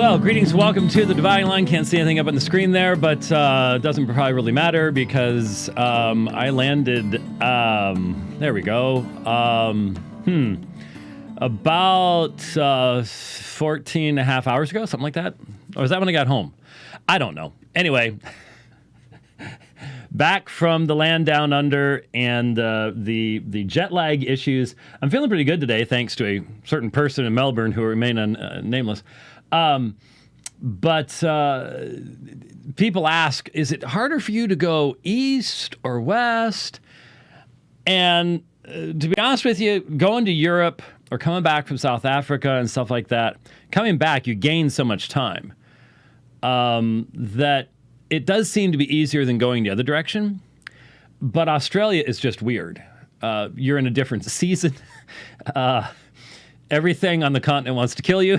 Well, greetings, welcome to the Dividing Line. Can't see anything up on the screen there, but doesn't probably really matter because I landed, there we go, about 14 and a half hours ago, something like that. Or was that when I got home? I don't know. Anyway, back from the land down under and the jet lag issues. I'm feeling pretty good today, thanks to a certain person in Melbourne who will remain nameless. But people ask, is it harder for you to go east or west? And to be honest with you, going to Europe or coming back from South Africa and stuff like that, coming back, you gain so much time that it does seem to be easier than going the other direction. But Australia is just weird. You're in a different season. Everything on the continent wants to kill you.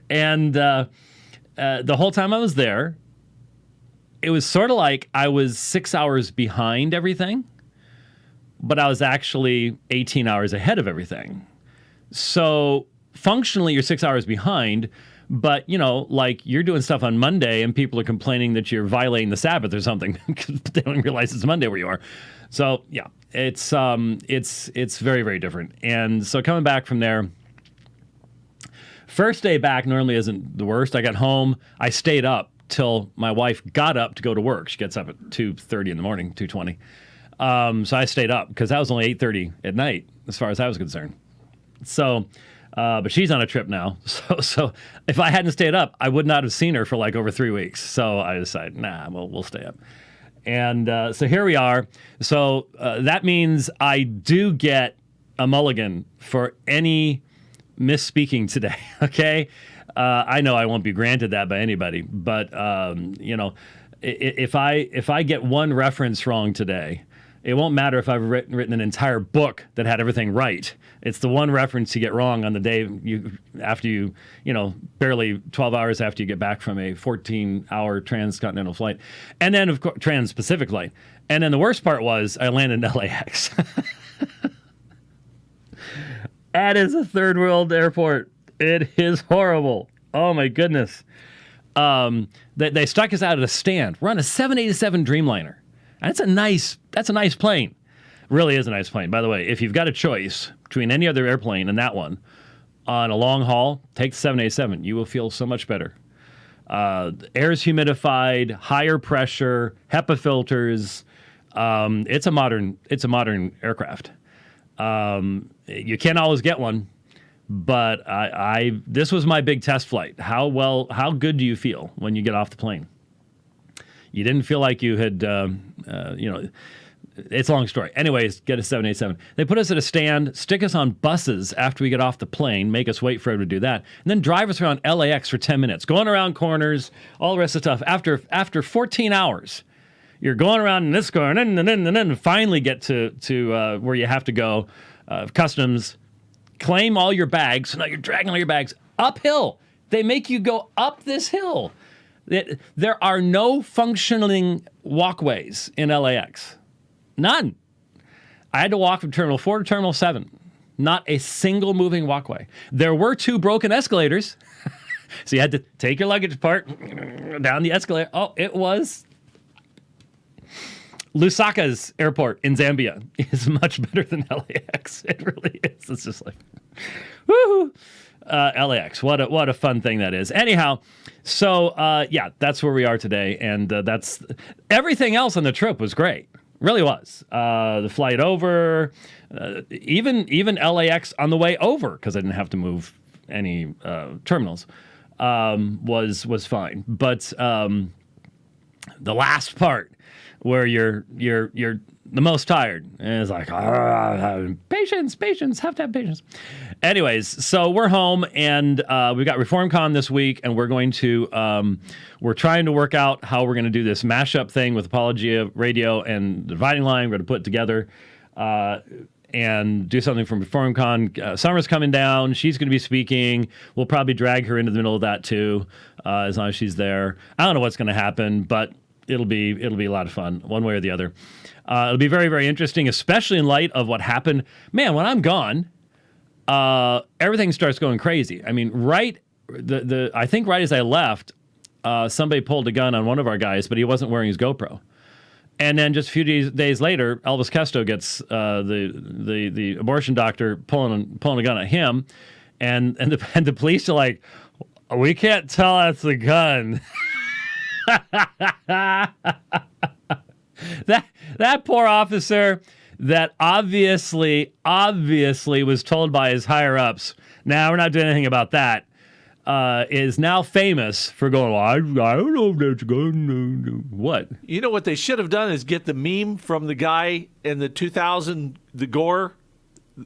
And the whole time I was there, it was sort of like I was 6 hours behind everything, but I was actually 18 hours ahead of everything. So functionally, you're 6 hours behind, but, you know, like you're doing stuff on Monday and people are complaining that you're violating the Sabbath or something because they don't realize it's Monday where you are. So, yeah, it's very, very different. And so coming back from there, first day back normally isn't the worst. I got home. I stayed up till my wife got up to go to work. She gets up at 2:30 in the morning, 2:20. So I stayed up because that was only 8:30 at night as far as I was concerned. So, but she's on a trip now. So if I hadn't stayed up, I would not have seen her for like over 3 weeks. So I decided, we'll stay up. And so here we are. So that means I do get a mulligan for any misspeaking today, okay? I know I won't be granted that by anybody, but you know, if I get one reference wrong today, it won't matter if I've written an entire book that had everything right. It's the one reference you get wrong on the day after you barely 12 hours after you get back from a 14-hour transcontinental flight, and then of course trans-Pacific flight. And then the worst part was I landed in LAX. That is a third world airport. It is horrible. Oh my goodness. They stuck us out at a stand. We're on a 787 Dreamliner. That's a nice plane. Really is a nice plane. By the way, if you've got a choice between any other airplane and that one on a long haul, take the 787. You will feel so much better. Air is humidified, higher pressure, HEPA filters. It's a modern aircraft. You can't always get one, but this was my big test flight. How good do you feel when you get off the plane? You didn't feel like you had, it's a long story. Anyways, get a 787. They put us at a stand, stick us on buses after we get off the plane, make us wait for him to do that, and then drive us around LAX for 10 minutes, going around corners, all the rest of the stuff. After 14 hours, you're going around in this car, and then finally get to where you have to go, customs, claim all your bags. So now you're dragging all your bags uphill. They make you go up this hill. There are no functioning walkways in LAX. None. I had to walk from Terminal 4 to Terminal 7. Not a single moving walkway. There were 2 broken escalators. So you had to take your luggage apart, down the escalator. Oh, it was... Lusaka's airport in Zambia is much better than LAX. It really is. It's just like, woohoo! LAX, what a fun thing that is. Anyhow, so yeah, that's where we are today, and that's everything else on the trip was great. Really was. The flight over, even LAX on the way over because I didn't have to move any terminals, was fine. But the last part, where you're the most tired. And it's like, patience, have to have patience. Anyways, so we're home, and we've got ReformCon this week, and we're going to, we're trying to work out how we're going to do this mashup thing with Apologia Radio and Dividing Line. We're going to put it together and do something from ReformCon. Summer's coming down. She's going to be speaking. We'll probably drag her into the middle of that, too, as long as she's there. I don't know what's going to happen, but it'll be a lot of fun, one way or the other. It'll be very, very interesting, especially in light of what happened. Man, when I'm gone, everything starts going crazy. I mean, right I think right as I left, somebody pulled a gun on one of our guys, but he wasn't wearing his GoPro. And then just a few days later, Elvis Costo gets the abortion doctor pulling a gun at him, and the police are like, we can't tell that's the gun. that poor officer that obviously was told by his higher ups, "Now we're not doing anything about that," is now famous for going, well, I don't know if that's good. What? You know what they should have done is get the meme from the guy in the 2000, the Gore,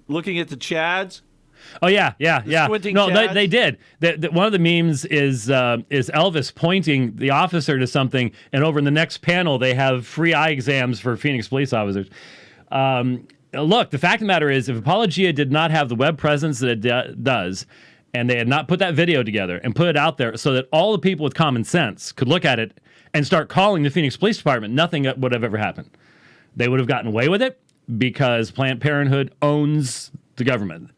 looking at the Chads. Oh yeah. No, Chads. they did. One of the memes is Elvis pointing the officer to something, and over in the next panel they have free eye exams for Phoenix police officers. Look, the fact of the matter is, if Apologia did not have the web presence that it does, and they had not put that video together and put it out there so that all the people with common sense could look at it and start calling the Phoenix Police Department, nothing would have ever happened. They would have gotten away with it because Planned Parenthood owns the government.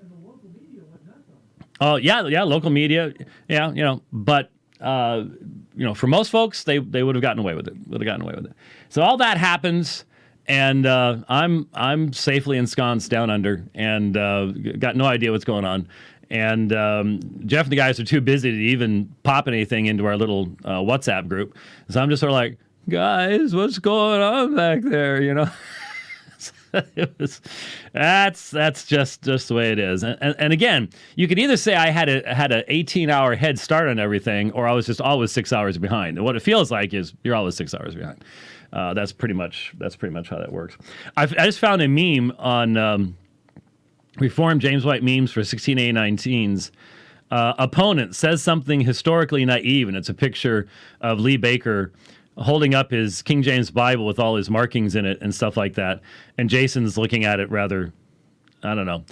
And the local media went nuts on it. Oh, yeah, local media. Yeah, but, for most folks, they would have gotten away with it. So all that happens, and I'm safely ensconced down under and got no idea what's going on. And Jeff and the guys are too busy to even pop anything into our little WhatsApp group. So I'm just sort of like, guys, what's going on back there? That's just the way it is. And again, you could either say I had an 18-hour head start on everything, or I was just always 6 hours behind. And what it feels like is you're always 6 hours behind. That's pretty much how that works. I just found a meme on Reformed James White memes for 16A19's. Opponent says something historically naive, and it's a picture of Lee Baker holding up his King James Bible with all his markings in it and stuff like that. And Jason's looking at it rather, I don't know.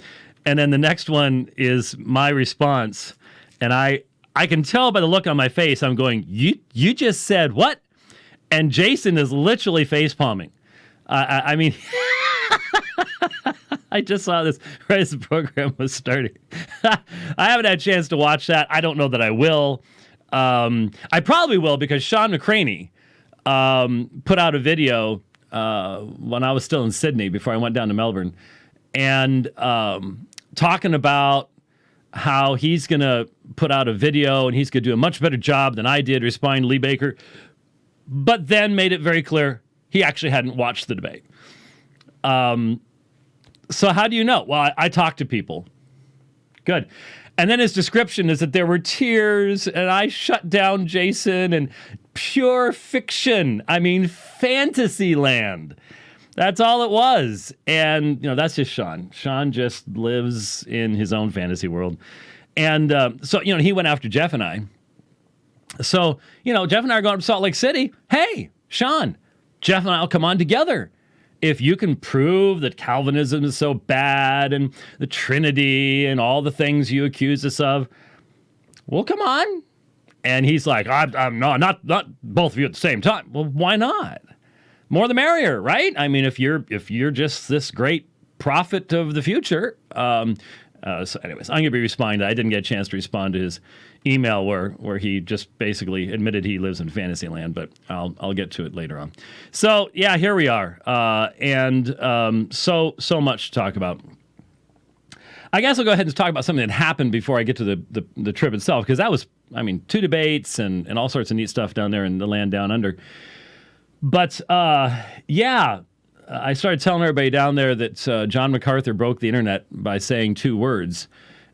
And then the next one is my response. And I can tell by the look on my face, I'm going, you just said what? And Jason is literally face palming. I mean... I just saw this right as the program was starting. I haven't had a chance to watch that. I don't know that I will. I probably will because Sean McCraney put out a video when I was still in Sydney before I went down to Melbourne, and talking about how he's going to put out a video and he's going to do a much better job than I did responding to Lee Baker, but then made it very clear he actually hadn't watched the debate. So how do you know? Well, I talked to people. Good. And then his description is that there were tears and I shut down Jason and pure fiction. I mean, fantasy land. That's all it was. And, that's just Sean. Sean just lives in his own fantasy world. And so, he went after Jeff and I. So, Jeff and I are going up to Salt Lake City. Hey, Sean, Jeff and I will come on together. If you can prove that Calvinism is so bad and the Trinity and all the things you accuse us of, well, come on. And he's like, I'm not both of you at the same time. Well, why not? More the merrier, right? I mean, if you're just this great prophet of the future. So anyways, I'm going to be responding to, I didn't get a chance to respond to his email where he just basically admitted he lives in fantasy land, but I'll get to it later on. So yeah, here we are. So much to talk about. I guess I'll go ahead and talk about something that happened before I get to the trip itself, because that was, 2 debates and all sorts of neat stuff down there in the land down under. But I started telling everybody down there that John MacArthur broke the internet by saying 2 words.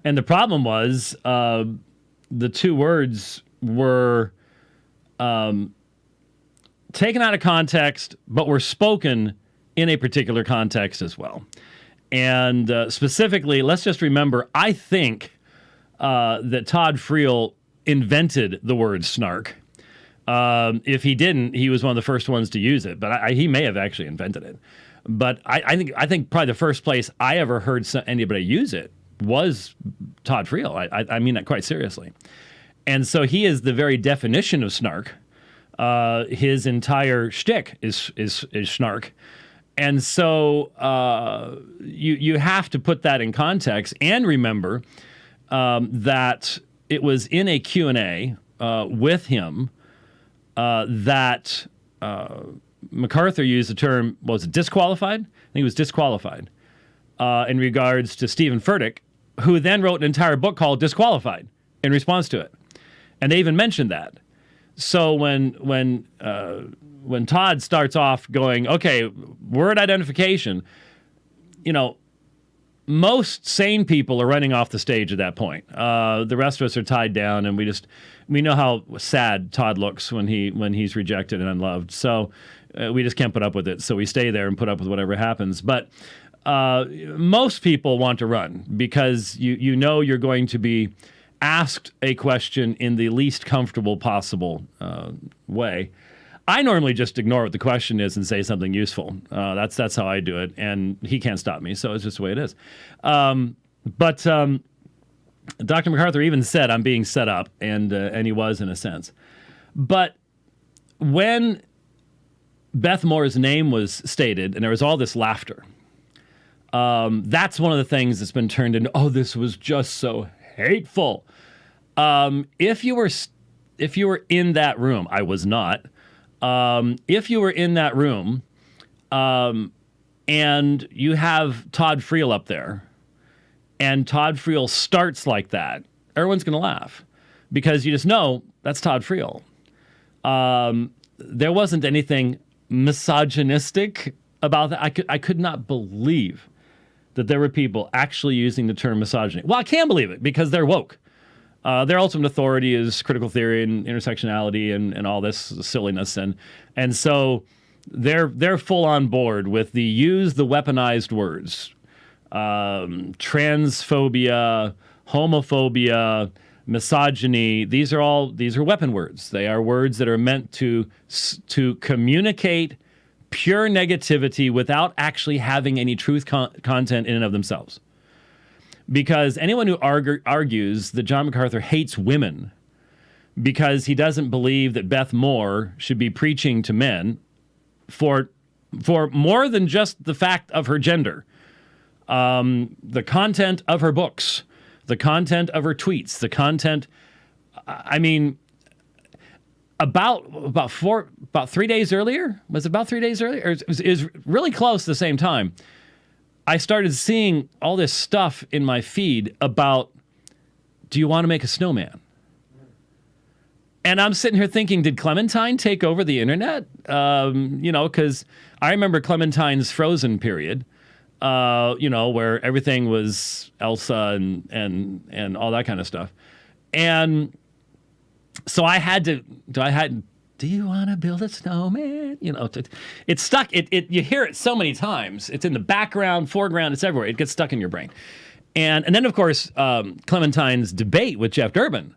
And the problem was the 2 words were taken out of context, but were spoken in a particular context as well. And specifically, let's just remember, I think that Todd Friel invented the word snark. If he didn't, he was one of the first ones to use it, but he may have actually invented it. But I think probably the first place I ever heard anybody use it was Todd Friel. I mean that quite seriously. And so he is the very definition of snark. His entire shtick is snark. And so you have to put that in context and remember that it was in a Q&A with him that MacArthur used the term, was it disqualified? I think he was disqualified in regards to Stephen Furtick, who then wrote an entire book called Disqualified in response to it. And they even mentioned that. So when Todd starts off going, okay, word identification, most sane people are running off the stage at that point. The rest of us are tied down, and we know how sad Todd looks when he's rejected and unloved. So we just can't put up with it. So we stay there and put up with whatever happens. But most people want to run because you're going to be asked a question in the least comfortable possible way. I normally just ignore what the question is and say something useful. That's how I do it, and he can't stop me, so it's just the way it is. But Dr. MacArthur even said, I'm being set up, and he was in a sense. But when Beth Moore's name was stated, and there was all this laughter, that's one of the things that's been turned into, oh, this was just so hateful. If you were in that room, I was not. If you were in that room, and you have Todd Friel up there, and Todd Friel starts like that, everyone's going to laugh because you just know that's Todd Friel. There wasn't anything misogynistic about that. I could not believe that there were people actually using the term misogyny. Well, I can believe it because they're woke. Their ultimate authority is critical theory and intersectionality and all this silliness, and so they're full on board with use the weaponized words, transphobia, homophobia, misogyny. These are weapon words. They are words that are meant to communicate pure negativity without actually having any truth content in and of themselves. Because anyone who argues that John MacArthur hates women because he doesn't believe that Beth Moore should be preaching to men for more than just the fact of her gender, the content of her books, the content of her tweets, the content, I mean, about 3 days earlier, was it about 3 days earlier? Or it was really close at the same time. I started seeing all this stuff in my feed about, do you want to make a snowman? And I'm sitting here thinking, did Clementine take over the internet? Because I remember Clementine's Frozen period, where everything was Elsa and all that kind of stuff. And so I had to, do you want to build a snowman? It's stuck. You hear it so many times. It's in the background, foreground. It's everywhere. It gets stuck in your brain. And then, of course, Clementine's debate with Jeff Durbin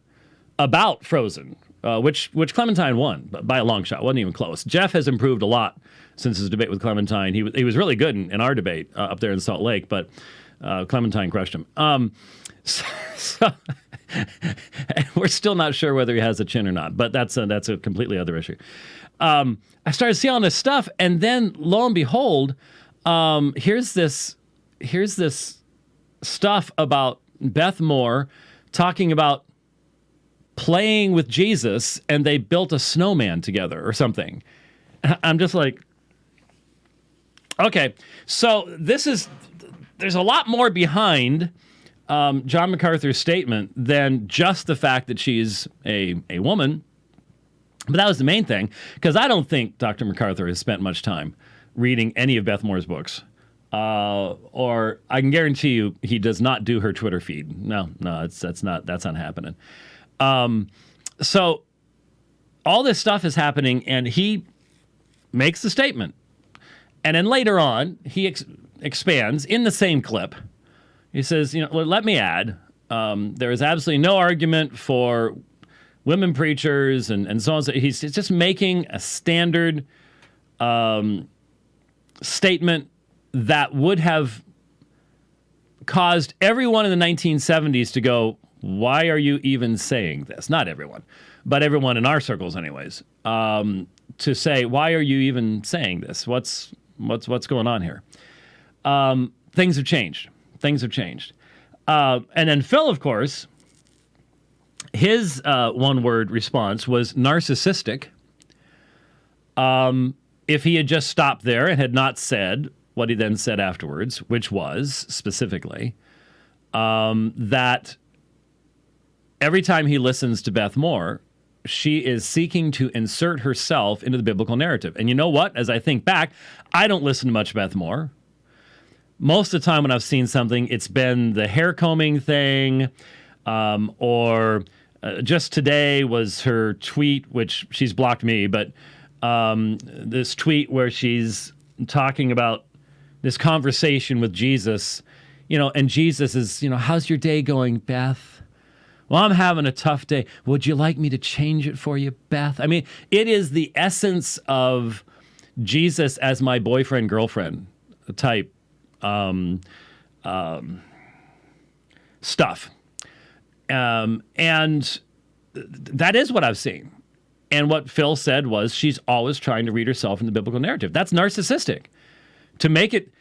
about Frozen, which Clementine won by a long shot. Wasn't even close. Jeff has improved a lot since his debate with Clementine. He was really good in our debate up there in Salt Lake, but Clementine crushed him. So we're still not sure whether he has a chin or not, but that's a completely other issue. I started seeing all this stuff, and then lo and behold, here's this stuff about Beth Moore talking about playing with Jesus, and they built a snowman together or something. I'm just like, okay, so there's a lot more behind John MacArthur's statement than just the fact that she's a woman. But that was the main thing, because I don't think Dr. MacArthur has spent much time reading any of Beth Moore's books. Or I can guarantee you he does not do her Twitter feed. No, that's not happening. So all this stuff is happening, and he makes the statement. And then later on, he expands in the same clip. He says, let me add, there is absolutely no argument for women preachers and so on. So he's just making a standard statement that would have caused everyone in the 1970s to go, why are you even saying this? Not everyone, but everyone in our circles anyways, to say, why are you even saying this? What's going on here? Things have changed. And then Phil, of course, His one-word response was narcissistic. If he had just stopped there and had not said what he then said afterwards, which was specifically that every time he listens to Beth Moore, she is seeking to insert herself into the biblical narrative. And you know what? As I think back, I don't listen to much Beth Moore. Most of the time when I've seen something, it's been the hair combing thing, or just today was her tweet, which she's blocked me, but this tweet where she's talking about this conversation with Jesus, and Jesus is, how's your day going, Beth? Well, I'm having a tough day. Would you like me to change it for you, Beth? I mean, it is the essence of Jesus as my boyfriend, girlfriend type stuff. And that is what I've seen. And what Phil said was she's always trying to read herself in the biblical narrative. That's narcissistic. To make it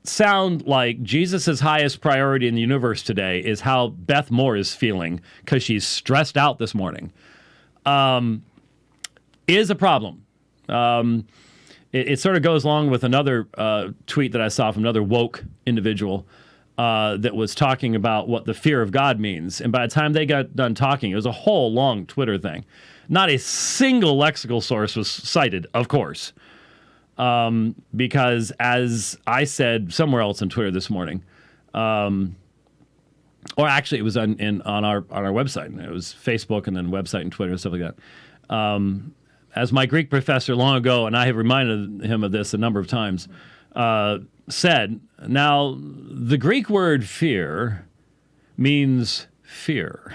sound like Jesus' highest priority in the universe today is how Beth Moore is feeling because she's stressed out this morning, is a problem. It sort of goes along with another tweet that I saw from another woke individual that was talking about what the fear of God means. And by the time they got done talking, it was a whole long Twitter thing. Not a single lexical source was cited, of course. Because as I said somewhere else on Twitter this morning, or actually it was on our website. It was Facebook and then website and Twitter and stuff like that. As my Greek professor long ago, and I have reminded him of this a number of times, said, now the Greek word fear means fear.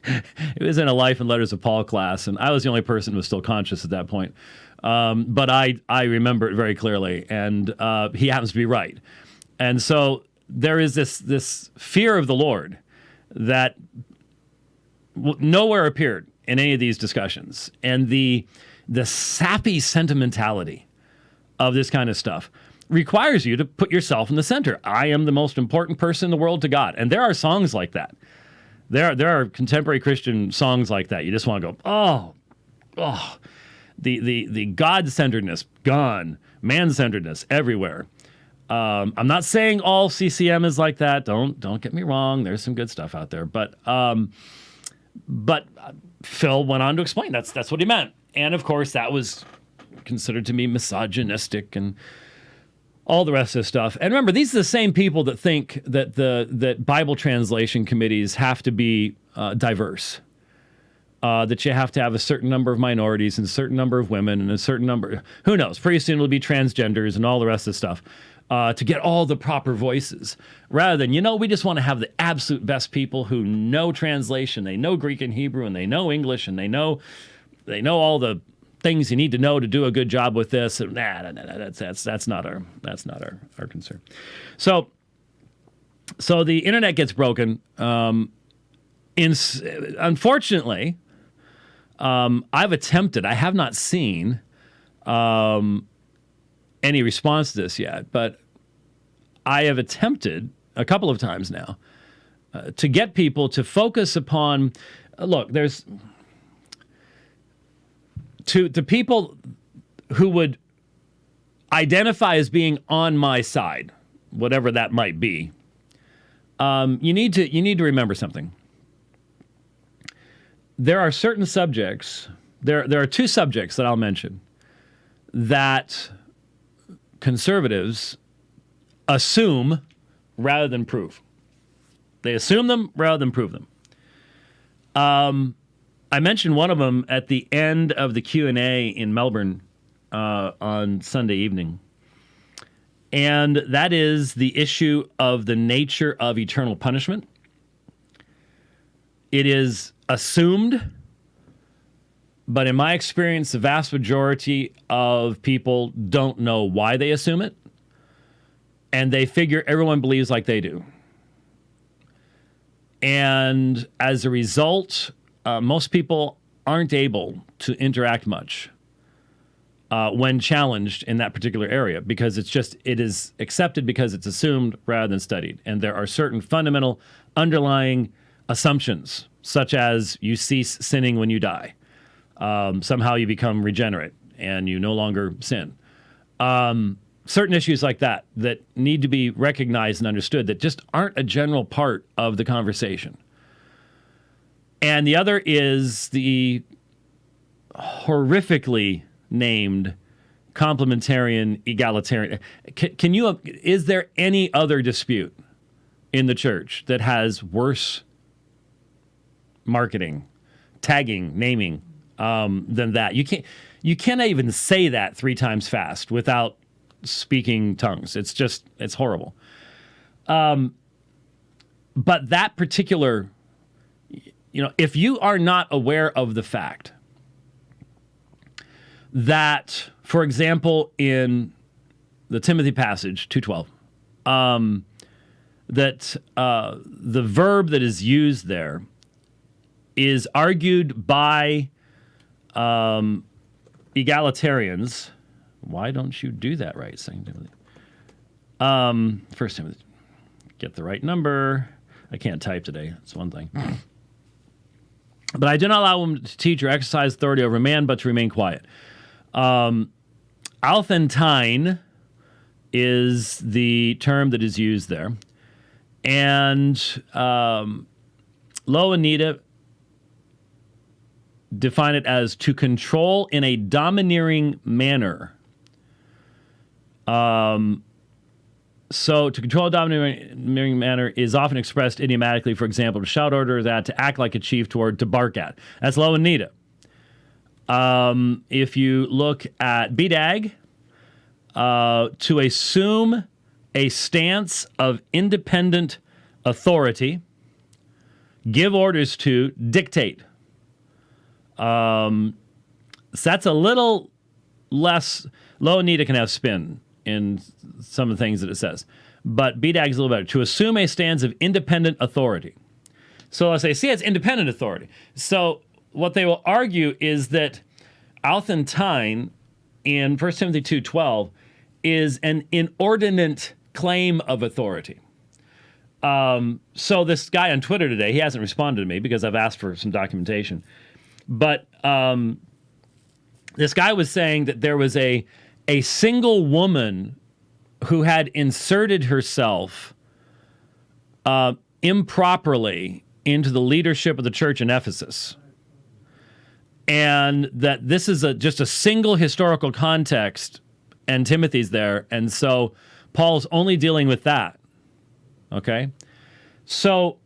It was in a Life and Letters of Paul class, and I was the only person who was still conscious at that point. But I remember it very clearly, and he happens to be right. And so there is this fear of the Lord that nowhere appeared in any of these discussions. And the sappy sentimentality of this kind of stuff requires you to put yourself in the center. I am the most important person in the world to God. And there are songs like that. There are contemporary Christian songs like that. You just want to go, oh. The God-centeredness gone, man-centeredness everywhere. I'm not saying all CCM is like that. Don't get me wrong. There's some good stuff out there, but Phil went on to explain that's what he meant, and of course that was considered to be misogynistic and all the rest of this stuff. And remember, these are the same people that think that that Bible translation committees have to be diverse. That you have to have a certain number of minorities and a certain number of women and a certain number, who knows, pretty soon it'll be transgenders and all the rest of the stuff, to get all the proper voices. Rather than, we just want to have the absolute best people who know translation, they know Greek and Hebrew, and they know English, and they know all the things you need to know to do a good job with this. And that's not our concern. So the internet gets broken. Unfortunately, I've attempted. I have not seen any response to this yet, but I have attempted a couple of times now to get people to focus upon. Look, there's to people who would identify as being on my side, whatever that might be. You need to remember something. There are certain subjects, there are two subjects that I'll mention that conservatives assume rather than prove. They assume them rather than prove them. I mentioned one of them at the end of the Q&A in Melbourne on Sunday evening, and that is the issue of the nature of eternal punishment. It is assumed, but in my experience, the vast majority of people don't know why they assume it, and they figure everyone believes like they do. And as a result, most people aren't able to interact much when challenged in that particular area, because it is accepted because it's assumed rather than studied. And there are certain fundamental underlying assumptions, such as you cease sinning when you die. Somehow you become regenerate and you no longer sin. Certain issues like that need to be recognized and understood that just aren't a general part of the conversation. And the other is the horrifically named complementarian egalitarian. Is there any other dispute in the church that has worse marketing, tagging, naming than that? You cannot even say that 3 times fast without speaking tongues. It's horrible. But that particular, if you are not aware of the fact that, for example, in the Timothy passage, 2:12, that the verb that is used there is argued by egalitarians. Why don't you do that right, 2 Timothy? 1 Timothy. Get the right number. I can't type today. That's one thing. But I do not allow women to teach or exercise authority over man, but to remain quiet. Althentine is the term that is used there. And Loanita define it as to control in a domineering manner. So to control a domineering manner is often expressed idiomatically, for example, to shout order that, to act like a chief, toward, to bark at. That's Loanita. If you look at BDAG, to assume a stance of independent authority, give orders to, dictate. So that's a little less. Loanita can have spin in some of the things that it says, but BDAG is a little better. To assume a stance of independent authority. So let's say, it's independent authority. So what they will argue is that Althentine in 1 Timothy 2:12 is an inordinate claim of authority. So this guy on Twitter today, he hasn't responded to me because I've asked for some documentation. But this guy was saying that there was a single woman who had inserted herself improperly into the leadership of the church in Ephesus. And that this is just a single historical context, and Timothy's there. And so Paul's only dealing with that. Okay? So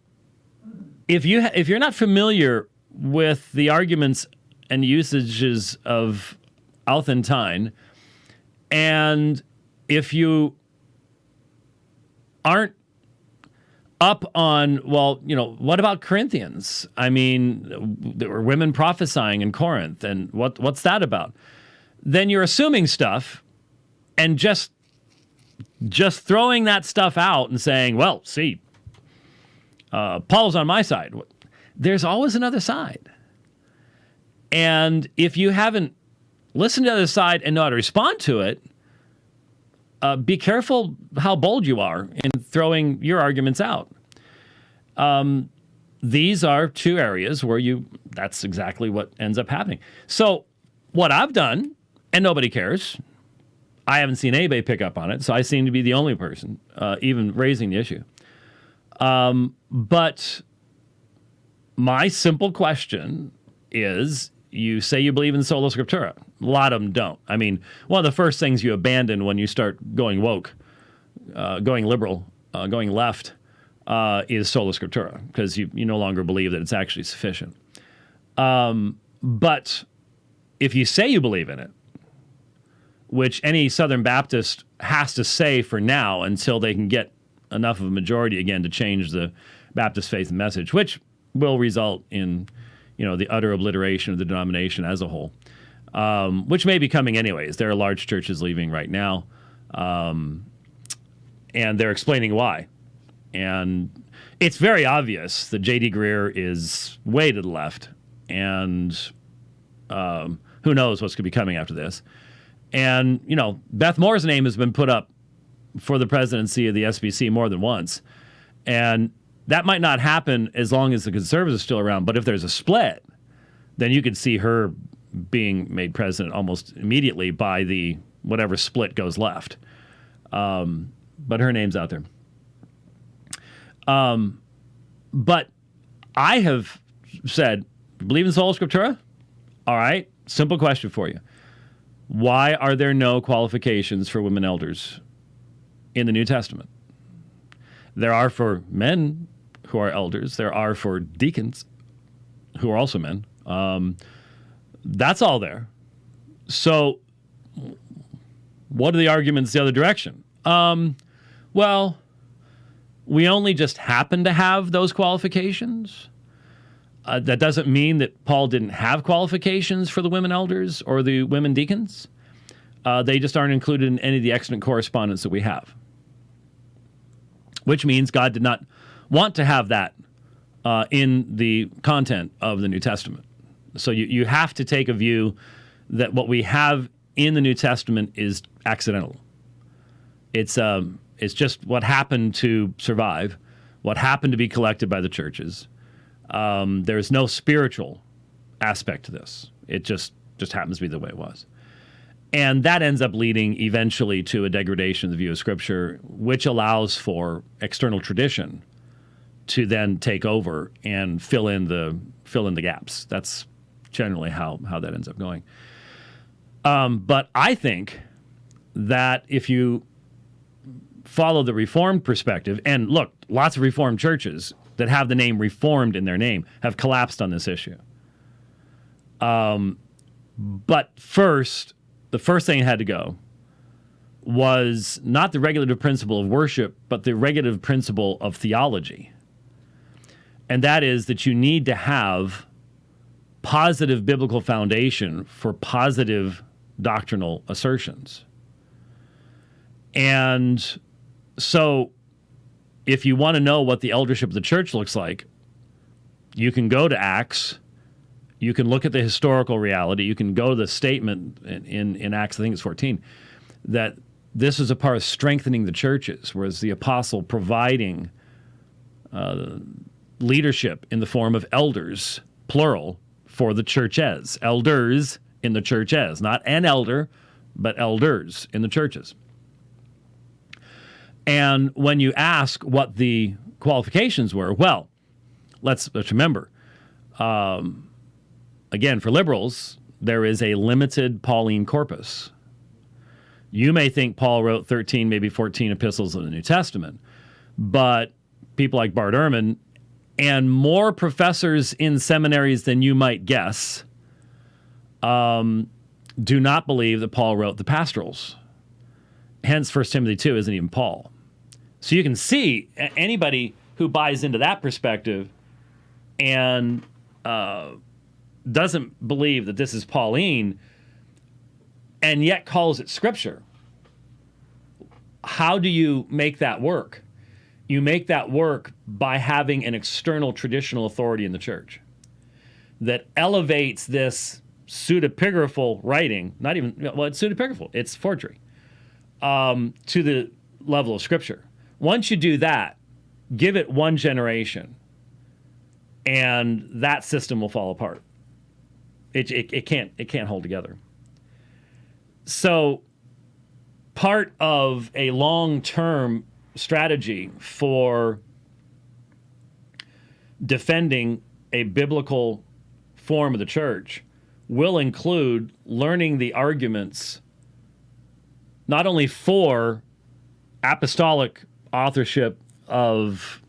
if you're not familiar with the arguments and usages of Althentine, and if you aren't up on, what about Corinthians? I mean, there were women prophesying in Corinth, and what's that about? Then you're assuming stuff and just throwing that stuff out and saying, well, see, Paul's on my side. There's always another side. And if you haven't listened to the other side and know how to respond to it, be careful how bold you are in throwing your arguments out. These are 2 areas where that's exactly what ends up happening. So what I've done, and nobody cares, I haven't seen anybody pick up on it, so I seem to be the only person even raising the issue. But my simple question is, you say you believe in sola scriptura. A lot of them don't. I mean, one of the first things you abandon when you start going woke, going liberal, going left, is sola scriptura, because you no longer believe that it's actually sufficient. But if you say you believe in it, which any Southern Baptist has to say for now until they can get enough of a majority again to change the Baptist faith and message, which will result in the utter obliteration of the denomination as a whole, which may be coming anyways. There are large churches leaving right now, and they're explaining why. And it's very obvious that J.D. Greer is way to the left, and who knows what's going to be coming after this. And, Beth Moore's name has been put up for the presidency of the SBC more than once. And That might not happen as long as the conservatives are still around, but if there's a split, then you could see her being made president almost immediately by the whatever split goes left. But her name's out there. But I have said, believe in sola scriptura? All right, simple question for you. Why are there no qualifications for women elders in the New Testament? There are for men who are elders. There are for deacons who are also men. That's all there. So what are the arguments the other direction? Well, we only just happen to have those qualifications. That doesn't mean that Paul didn't have qualifications for the women elders or the women deacons. They just aren't included in any of the extant correspondence that we have, which means God did not want to have that in the content of the New Testament. So you have to take a view that what we have in the New Testament is accidental. It's just what happened to survive, what happened to be collected by the churches. There's no spiritual aspect to this. It just happens to be the way it was. And that ends up leading eventually to a degradation of the view of Scripture, which allows for external tradition to then take over and fill in the gaps. That's generally how that ends up going. But I think that if you follow the Reformed perspective, and look, lots of Reformed churches that have the name Reformed in their name have collapsed on this issue. But the first thing that had to go was not the regulative principle of worship, but the regulative principle of theology. And that is that you need to have positive biblical foundation for positive doctrinal assertions. And so if you want to know what the eldership of the church looks like, you can go to Acts. You can look at the historical reality. You can go to the statement in Acts, I think it's 14, that this is a part of strengthening the churches, whereas the apostle providing leadership in the form of elders, plural, for the churches. Elders in the churches, not an elder, but elders in the churches. And when you ask what the qualifications were, well, let's remember, again, for liberals, there is a limited Pauline corpus. You may think Paul wrote 13, maybe 14 epistles of the New Testament, but people like Bart Ehrman and more professors in seminaries than you might guess do not believe that Paul wrote the pastorals. Hence, 1 Timothy 2 isn't even Paul. So you can see anybody who buys into that perspective and doesn't believe that this is Pauline and yet calls it Scripture. How do you make that work? You make that work by having an external traditional authority in the church that elevates this pseudepigraphal writing, not even, well, it's pseudepigraphal, it's forgery, to the level of Scripture. Once you do that, give it one generation, and that system will fall apart. It can't hold together. So part of a long-term strategy for defending a biblical form of the church will include learning the arguments not only for apostolic authorship of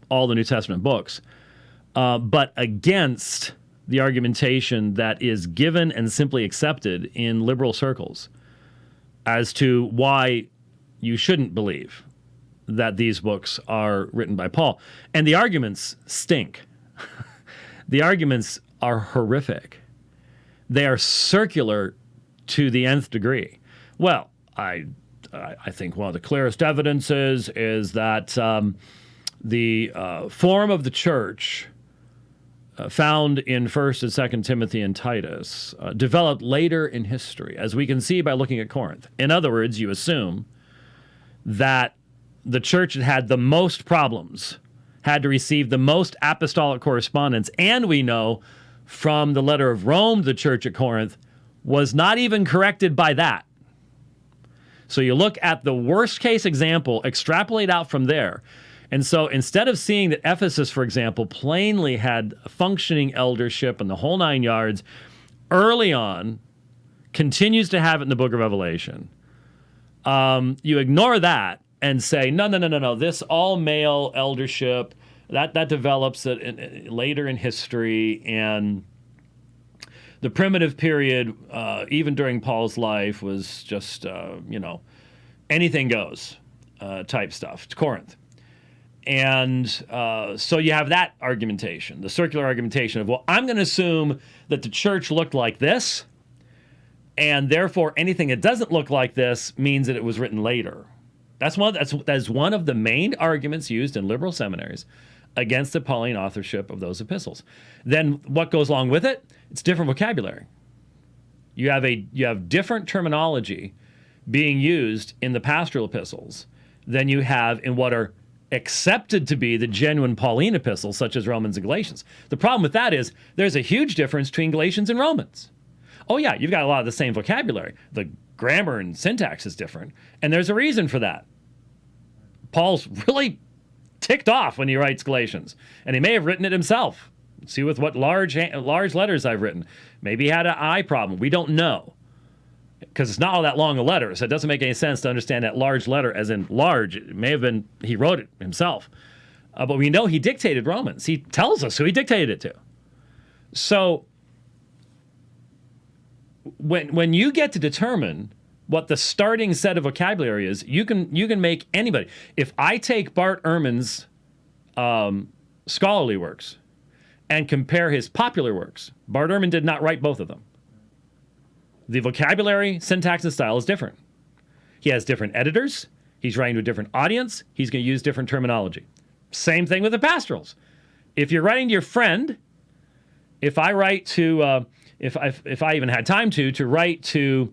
all the New Testament books, but against the argumentation that is given and simply accepted in liberal circles as to why you shouldn't believe that these books are written by Paul. And the arguments stink. The arguments are horrific. They are circular to the nth degree. Well, I think one of the clearest evidences is that the form of the church found in 1st and 2nd Timothy and Titus developed later in history, as we can see by looking at Corinth. In other words, you assume that the church had the most problems had to receive the most apostolic correspondence, and we know from the letter of Rome to the church at Corinth was not even corrected by that. So you look at the worst case example, extrapolate out from there. And so instead of seeing that Ephesus, for example, plainly had functioning eldership and the whole 9 yards early on, continues to have it in the book of Revelation, you ignore that and say, no, this all-male eldership, that develops later in history, and the primitive period, even during Paul's life, was just, anything goes type stuff. It's Corinth. And so you have that argumentation, the circular argumentation of, well, I'm going to assume that the church looked like this, and therefore anything that doesn't look like this means that it was written later. That's one of the main arguments used in liberal seminaries against the Pauline authorship of those epistles. Then what goes along with it? It's different vocabulary. You have different terminology being used in the pastoral epistles than you have in what are accepted to be the genuine Pauline epistles, such as Romans and Galatians. The problem with that is there's a huge difference between Galatians and Romans. Oh yeah, you've got a lot of the same vocabulary. The grammar and syntax is different, and there's a reason for that. Paul's really ticked off when he writes Galatians, and he may have written it himself. See with what large letters I've written. Maybe he had an eye problem. We don't know, because it's not all that long a letter, so it doesn't make any sense to understand that large letter as in large. It may have been he wrote it himself, but we know he dictated Romans. He tells us who he dictated it to. So when you get to determine what the starting set of vocabulary is, you can make anybody. If I take Bart Ehrman's scholarly works and compare his popular works, Bart Ehrman did not write both of them. The vocabulary, syntax, and style is different. He has different editors. He's writing to a different audience. He's going to use different terminology. Same thing with the pastorals. If you're writing to your friend, if I write to, if I even had time to write to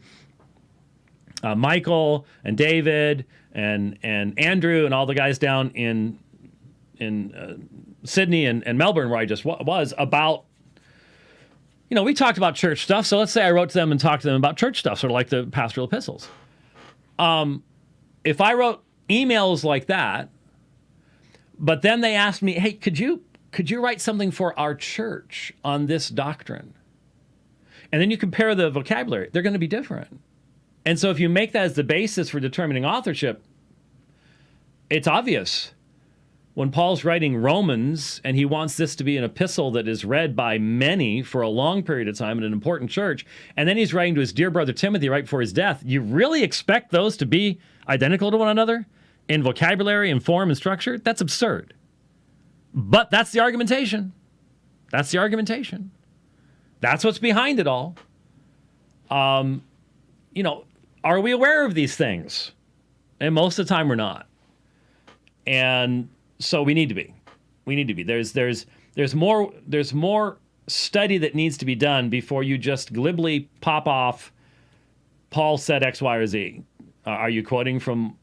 Michael and David and Andrew and all the guys down in Sydney and Melbourne, where I just was, about, we talked about church stuff. So let's say I wrote to them and talked to them about church stuff, sort of like the pastoral epistles. If I wrote emails like that, but then they asked me, hey, could you write something for our church on this doctrine? And then you compare the vocabulary, they're going to be different. And so if you make that as the basis for determining authorship, it's obvious. When Paul's writing Romans and he wants this to be an epistle that is read by many for a long period of time in an important church, and then he's writing to his dear brother Timothy right before his death, you really expect those to be identical to one another in vocabulary and form and structure? That's absurd. But that's the argumentation. That's the argumentation. That's what's behind it all. Are we aware of these things? And most of the time we're not. And so we need to be. We need to be. There's more study that needs to be done before you just glibly pop off, Paul said X, Y, or Z. Are you quoting from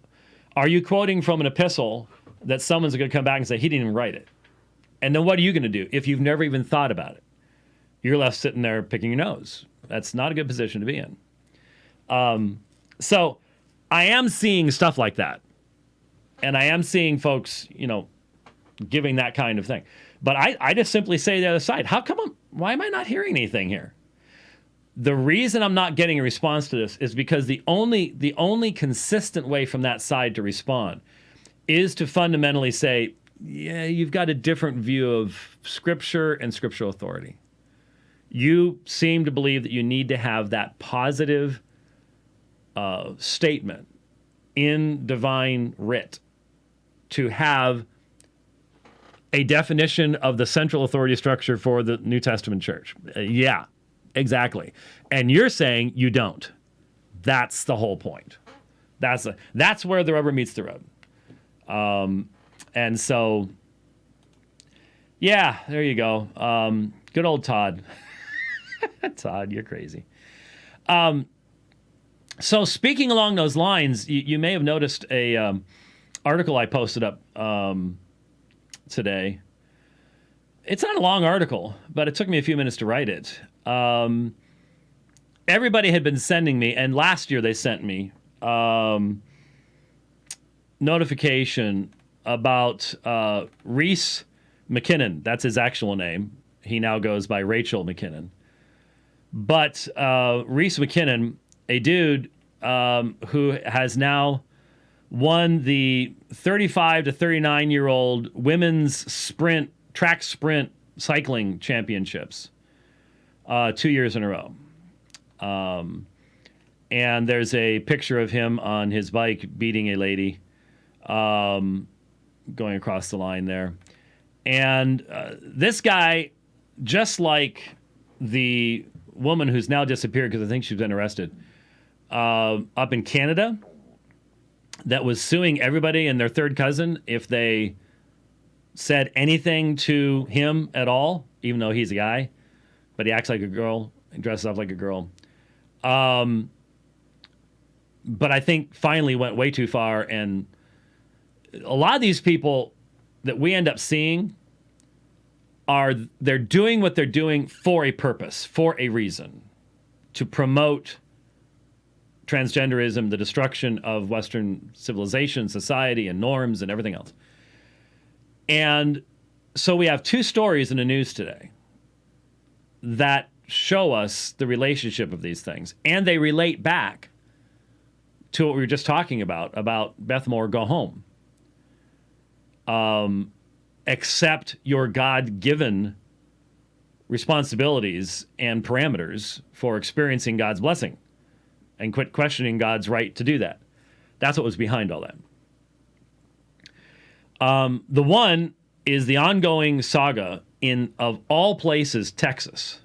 an epistle that someone's going to come back and say he didn't even write it? And then what are you going to do if you've never even thought about it? You're left sitting there picking your nose. That's not a good position to be in. So I am seeing stuff like that. And I am seeing folks, giving that kind of thing. But I just simply say the other side. Why am I not hearing anything here? The reason I'm not getting a response to this is because the only consistent way from that side to respond is to fundamentally say, yeah, you've got a different view of Scripture and scriptural authority. You seem to believe that you need to have that positive statement in divine writ to have a definition of the central authority structure for the New Testament church. Yeah, exactly. And you're saying you don't. That's the whole point. That's where the rubber meets the road. And so, yeah, there you go. Good old Todd. Todd, you're crazy. So speaking along those lines, you may have noticed a article I posted up today. It's not a long article, but it took me a few minutes to write it. Everybody had been sending me, and last year they sent me notification about Reese McKinnon. That's his actual name. He now goes by Rachel McKinnon. But Reese McKinnon, a dude who has now won the 35 to 39-year-old women's track sprint cycling championships 2 years in a row. And there's a picture of him on his bike beating a lady going across the line there. And this guy, just like the woman who's now disappeared because I think she's been arrested up in Canada, that was suing everybody and their third cousin if they said anything to him at all, even though he's a guy, but he acts like a girl and dresses up like a girl. But I think finally went way too far, and a lot of these people that we end up seeing they're doing what they're doing for a purpose, for a reason, to promote transgenderism, the destruction of Western civilization, society, and norms, and everything else. And so we have two stories in the news today that show us the relationship of these things, and they relate back to what we were just talking about Beth Moore, go home. Accept your God-given responsibilities and parameters for experiencing God's blessing, and quit questioning God's right to do that. That's what was behind all that. The one is the ongoing saga in, of all places, Texas.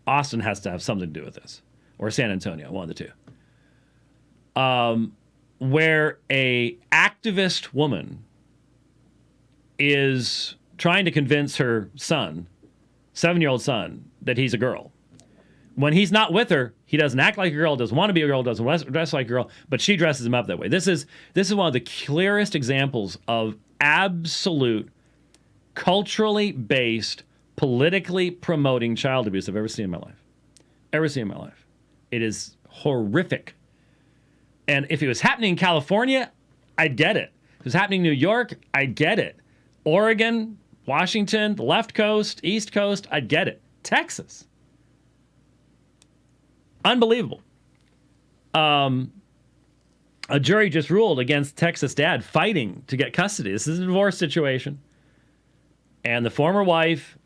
Austin has to have something to do with this, or San Antonio, one of the two. Where a activist woman is trying to convince her son, 7-year-old son, that he's a girl. When he's not with her, he doesn't act like a girl, doesn't want to be a girl, doesn't dress like a girl, but she dresses him up that way. This is one of the clearest examples of absolute, culturally based, politically promoting child abuse I've ever seen in my life. Ever seen in my life. It is horrific. And if it was happening in California, I'd get it. If it was happening in New York, I'd get it. Oregon, Washington, the left coast, east coast, I'd get it. Texas. Unbelievable. A jury just ruled against Texas dad fighting to get custody. This is a divorce situation. And the former wife,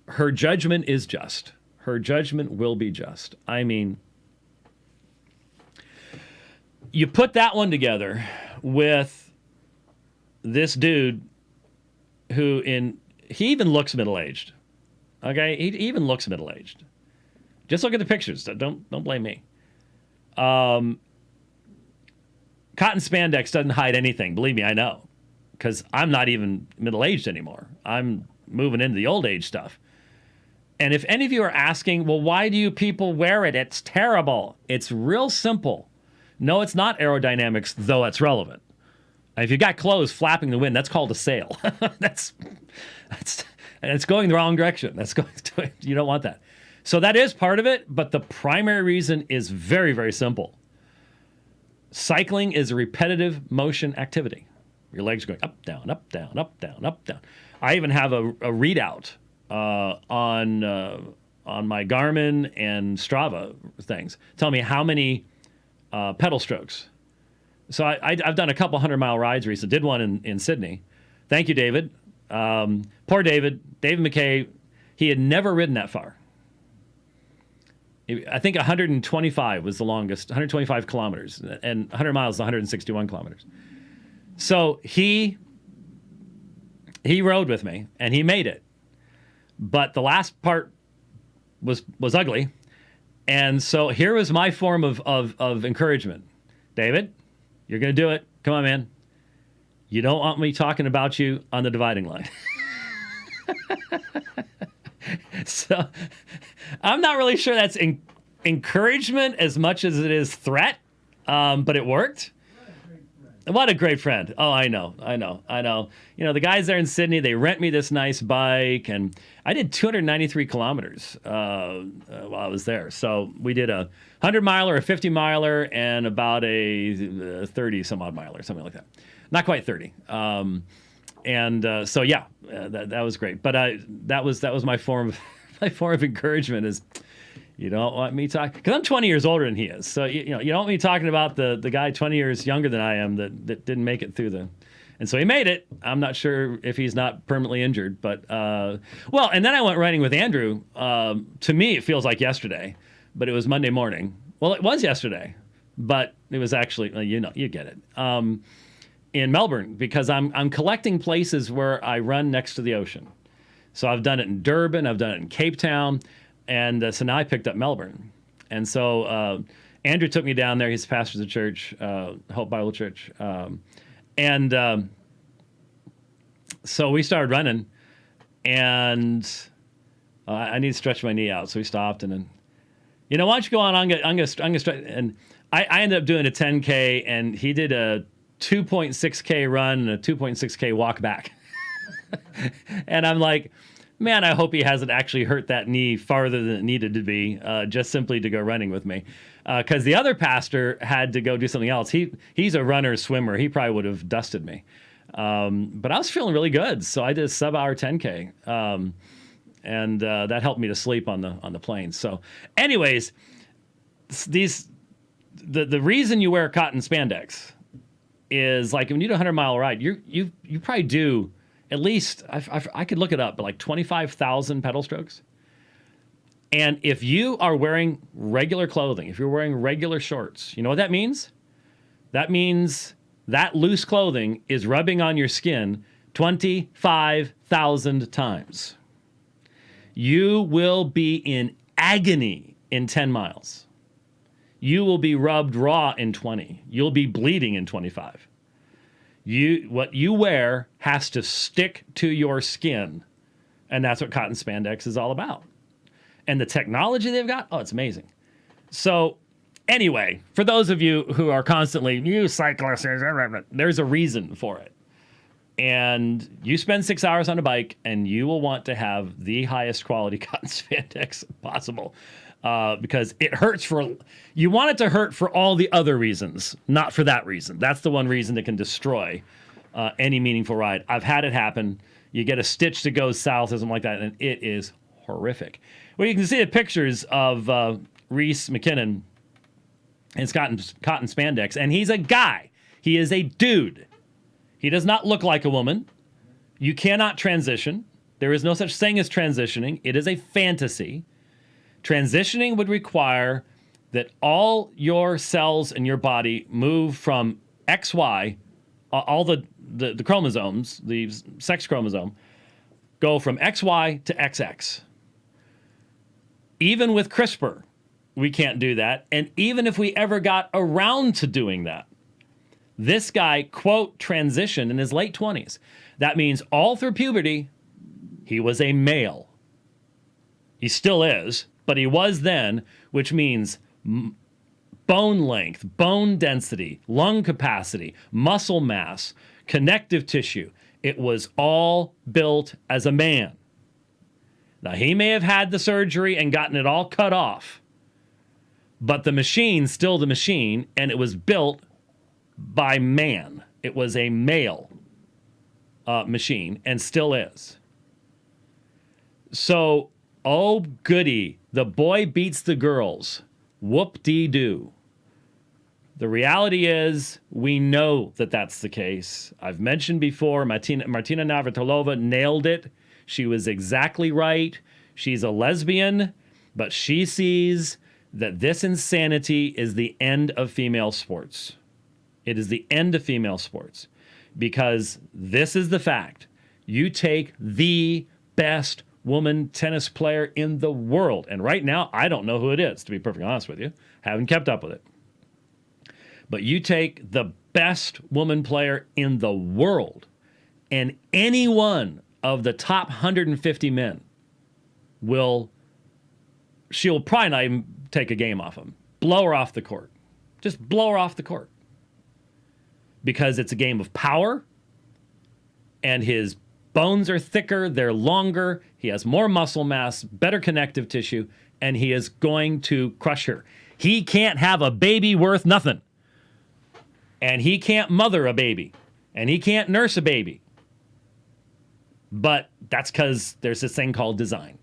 her judgment is just. Her judgment will be just. I mean, you put that one together with this dude who he even looks middle-aged. Okay? He even looks middle-aged. Just look at the pictures. Don't blame me. Cotton spandex doesn't hide anything. Believe me, I know. Because I'm not even middle-aged anymore. I'm moving into the old age stuff. And if any of you are asking, well, why do you people wear it? It's terrible. It's real simple. No, it's not aerodynamics, though it's relevant. If you got clothes flapping in the wind, that's called a sail. And it's going the wrong direction. You don't want that. So that is part of it, but the primary reason is very, very simple. Cycling is a repetitive motion activity. Your legs are going up, down, up, down, up, down, up, down. I even have a readout on my Garmin and Strava things. Tell me how many pedal strokes. So I've done a couple 100-mile rides recently. Did one in Sydney. Thank you, David. Poor David McKay. He had never ridden that far. I think 125 was the longest, 125 kilometers, and 100 miles is 161 kilometers. So he rode with me, and he made it. But the last part was ugly. And so here was my form of encouragement. David, you're going to do it. Come on, man. You don't want me talking about you on the dividing line. So I'm not really sure that's encouragement as much as it is threat, but it worked. What a great friend. Oh, I know. You know, the guys there in Sydney, they rent me this nice bike, and I did 293 kilometers while I was there. So we did a 100-miler, a 50-miler, and about a 30-some-odd miler, something like that. Not quite 30. So yeah, that was great. But that was my form of my form of encouragement is, you don't want me talking, because I'm 20 years older than he is. So you don't want me talking about the guy 20 years younger than I am that didn't make it through and so he made it. I'm not sure if he's not permanently injured, but well, and then I went running with Andrew. To me, it feels like yesterday, but it was Monday morning. Well, it was yesterday, but it was actually, well, you get it. In Melbourne, because I'm collecting places where I run next to the ocean. So I've done it in Durban, I've done it in Cape Town. And so now I picked up Melbourne. And so Andrew took me down there. He's the pastor of the church, Hope Bible Church. So we started running. And I need to stretch my knee out. So we stopped. And then, why don't you go on? I'm gonna stretch. And I ended up doing a 10K. And he did a 2.6K run and a 2.6K walk back. And I'm like, man, I hope he hasn't actually hurt that knee farther than it needed to be, just simply to go running with me. Because the other pastor had to go do something else. He's a runner, swimmer. He probably would have dusted me. But I was feeling really good, so I did a sub-hour 10K. And that helped me to sleep on the plane. So anyways, the reason you wear cotton spandex is, like, when you do a 100-mile ride, you probably do at least, I could look it up, but like 25,000 pedal strokes. And if you are wearing regular clothing, if you're wearing regular shorts, you know what that means? That means that loose clothing is rubbing on your skin 25,000 times. You will be in agony in 10 miles. You will be rubbed raw in 20. You'll be bleeding in 25. What you wear has to stick to your skin, and that's what cotton spandex is all about. And the technology they've got, it's amazing. So anyway, for those of you who are constantly, you cyclists, there's a reason for it. And you spend 6 hours on a bike, and you will want to have the highest quality cotton spandex possible. Because it hurts you want it to hurt for all the other reasons, not for that reason. That's the one reason that can destroy any meaningful ride. I've had it happen. You get a stitch that goes south or something like that, and it is horrific. Well, you can see the pictures of Reese McKinnon and his cotton spandex, and he's a guy. He is a dude. He does not look like a woman. You cannot transition. There is no such thing as transitioning. It is a fantasy. Transitioning would require that all your cells in your body move from XY, all the chromosomes, the sex chromosome, go from XY to XX. Even with CRISPR, we can't do that. And even if we ever got around to doing that, this guy, quote, transitioned in his late 20s. That means all through puberty, he was a male. He still is. But he was then, which means bone length, bone density, lung capacity, muscle mass, connective tissue. It was all built as a man. Now, he may have had the surgery and gotten it all cut off, but the machine's still the machine, and it was built by man. It was a male machine, and still is. So, oh, goody. The boy beats the girls. Whoop-dee-doo. The reality is, we know that that's the case. I've mentioned before, Martina Navratilova nailed it. She was exactly right. She's a lesbian, but she sees that this insanity is the end of female sports. It is the end of female sports. Because this is the fact. You take the best woman tennis player in the world. And right now, I don't know who it is, to be perfectly honest with you. Haven't kept up with it. But you take the best woman player in the world, and any one of the top 150 men she'll probably not even take a game off him. Blow her off the court. Just blow her off the court. because it's a game of power, and his bones are thicker, they're longer, he has more muscle mass, better connective tissue, and he is going to crush her. He can't have a baby worth nothing. And he can't mother a baby. And he can't nurse a baby. But that's because there's this thing called design.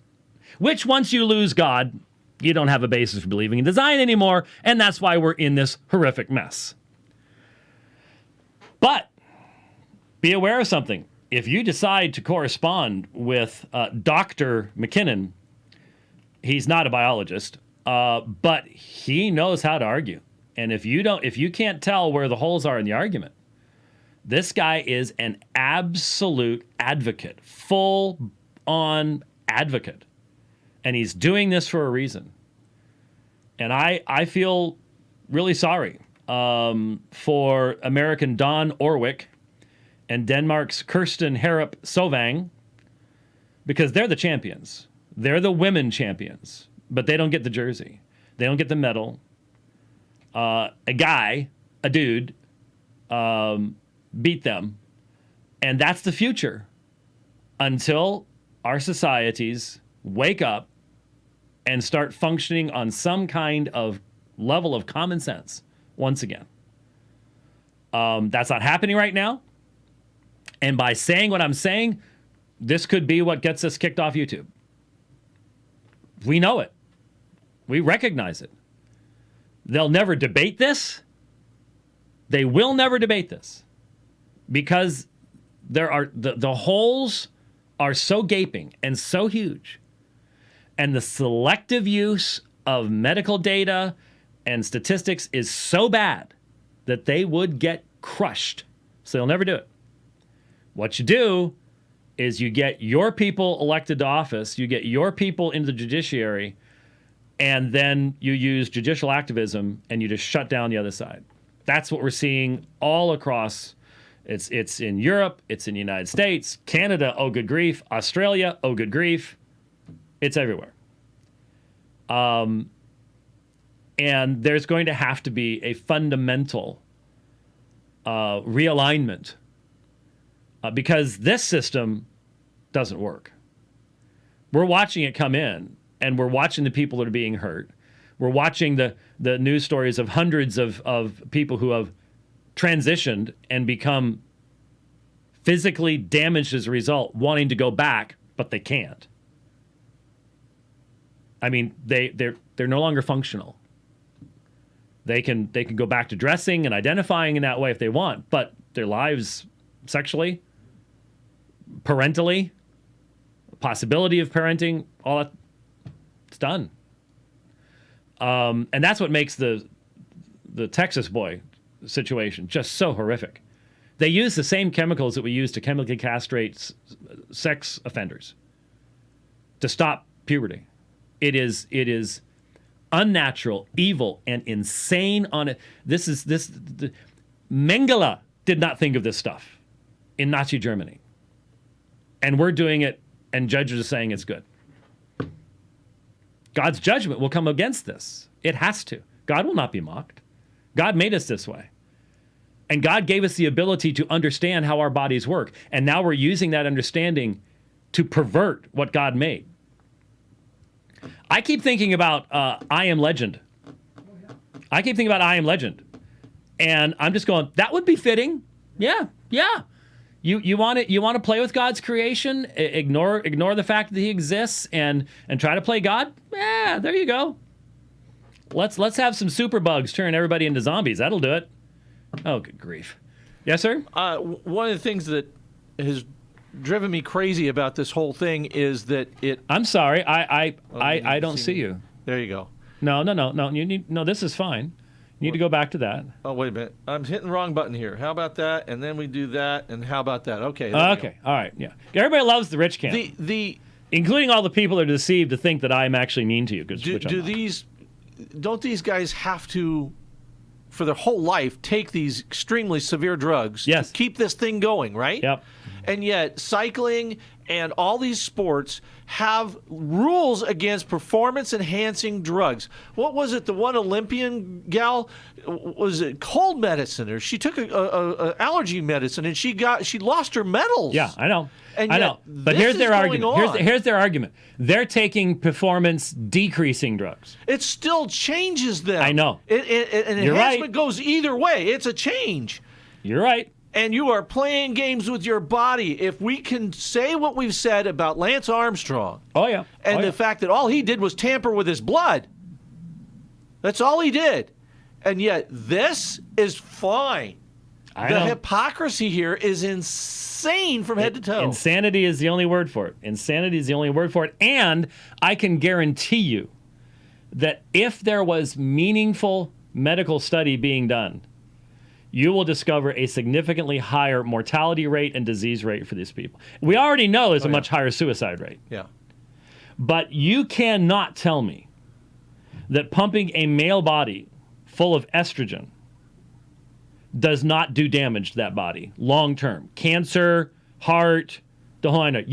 Which, once you lose God, you don't have a basis for believing in design anymore. And that's why we're in this horrific mess. But be aware of something. If you decide to correspond with Dr. McKinnon, he's not a biologist, but he knows how to argue. And if you can't tell where the holes are in the argument, this guy is an absolute advocate, full-on advocate. And he's doing this for a reason. And I feel really sorry for American Don Orwick and Denmark's Kirsten Harop Sovang, because they're the champions. They're the women champions, but they don't get the jersey. They don't get the medal. A dude, beat them. And that's the future until our societies wake up and start functioning on some kind of level of common sense once again. That's not happening right now. And by saying what I'm saying, this could be what gets us kicked off YouTube. We know it. We recognize it. They'll never debate this. They will never debate this because there are the holes are so gaping and so huge, and the selective use of medical data and statistics is so bad that they would get crushed. So they'll never do it. What you do is you get your people elected to office, you get your people into the judiciary, and then you use judicial activism and you just shut down the other side. That's what we're seeing all across. It's in Europe, it's in the United States, Canada, oh good grief, Australia, oh good grief. It's everywhere. And there's going to have to be a fundamental realignment because this system doesn't work. We're watching it come in, and we're watching the people that are being hurt. We're watching the news stories of hundreds of people who have transitioned and become physically damaged as a result, wanting to go back, but they can't. I mean, they're no longer functional. They can go back to dressing and identifying in that way if they want, but their lives sexually, parentally, possibility of parenting, all that, it's done. And that's what makes the Texas boy situation just so horrific. They use the same chemicals that we use to chemically castrate sex offenders to stop puberty. It is unnatural, evil, and insane. Mengele did not think of this stuff in Nazi Germany, and we're doing it, and judges are saying it's good. God's judgment will come against this. It has to. God will not be mocked. God made us this way. And God gave us the ability to understand how our bodies work. And now we're using that understanding to pervert what God made. I keep thinking about I Am Legend. I keep thinking about I Am Legend. And I'm just going, that would be fitting. Yeah. You want to play with God's creation, ignore the fact that he exists and try to play God? Yeah, there you go. Let's have some superbugs turn everybody into zombies. That'll do it. Oh, good grief. Yes, sir? One of the things that has driven me crazy about this whole thing is that it... I'm sorry. I don't see you. There you go. No. This is fine. You need to go back to that. Oh, wait a minute. I'm hitting the wrong button here. How about that? And then we do that. And how about that? Okay. Okay. All right. Yeah. Everybody loves the rich cam. Including all the people that are deceived to think that I'm actually mean to you. Don't these guys have to, for their whole life, take these extremely severe drugs to keep this thing going, right? Yep. And yet cycling and all these sports have rules against performance-enhancing drugs. What was it? The one Olympian gal, was it cold medicine, or she took a allergy medicine and she lost her medals? Yeah, I know. And I yet know. But this here's their is going argument. on. Here's their argument. They're taking performance-decreasing drugs. It still changes them. I know. An You're enhancement right. goes either way. It's a change. You're right. And you are playing games with your body. If we can say what we've said about Lance Armstrong, Oh, yeah. and Oh, yeah. the fact that all he did was tamper with his blood, that's all he did. And yet this is fine. I The know. hypocrisy here is insane from head to toe. Insanity is the only word for it. Insanity is the only word for it. And I can guarantee you that if there was meaningful medical study being done, you will discover a significantly higher mortality rate and disease rate for these people. We already know there's a much higher suicide rate. Yeah. But you cannot tell me that pumping a male body full of estrogen does not do damage to that body long term. Cancer, heart, the whole nine.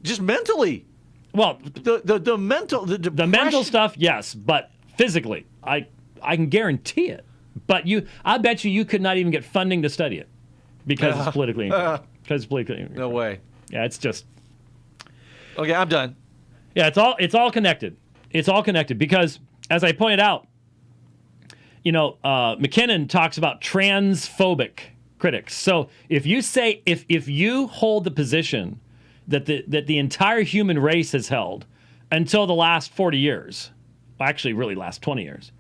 Just mentally. Well, The mental, the depression. the mental stuff, yes, but physically, I can guarantee it. But I bet you could not even get funding to study it because it's politically incorrect. Because it's politically incorrect. No way. Yeah, it's just. Okay, I'm done. Yeah, it's all connected. It's all connected because, as I pointed out, McKinnon talks about transphobic critics. So if you say if you hold the position that the entire human race has held until the last 40 years, well, actually really last 20 years,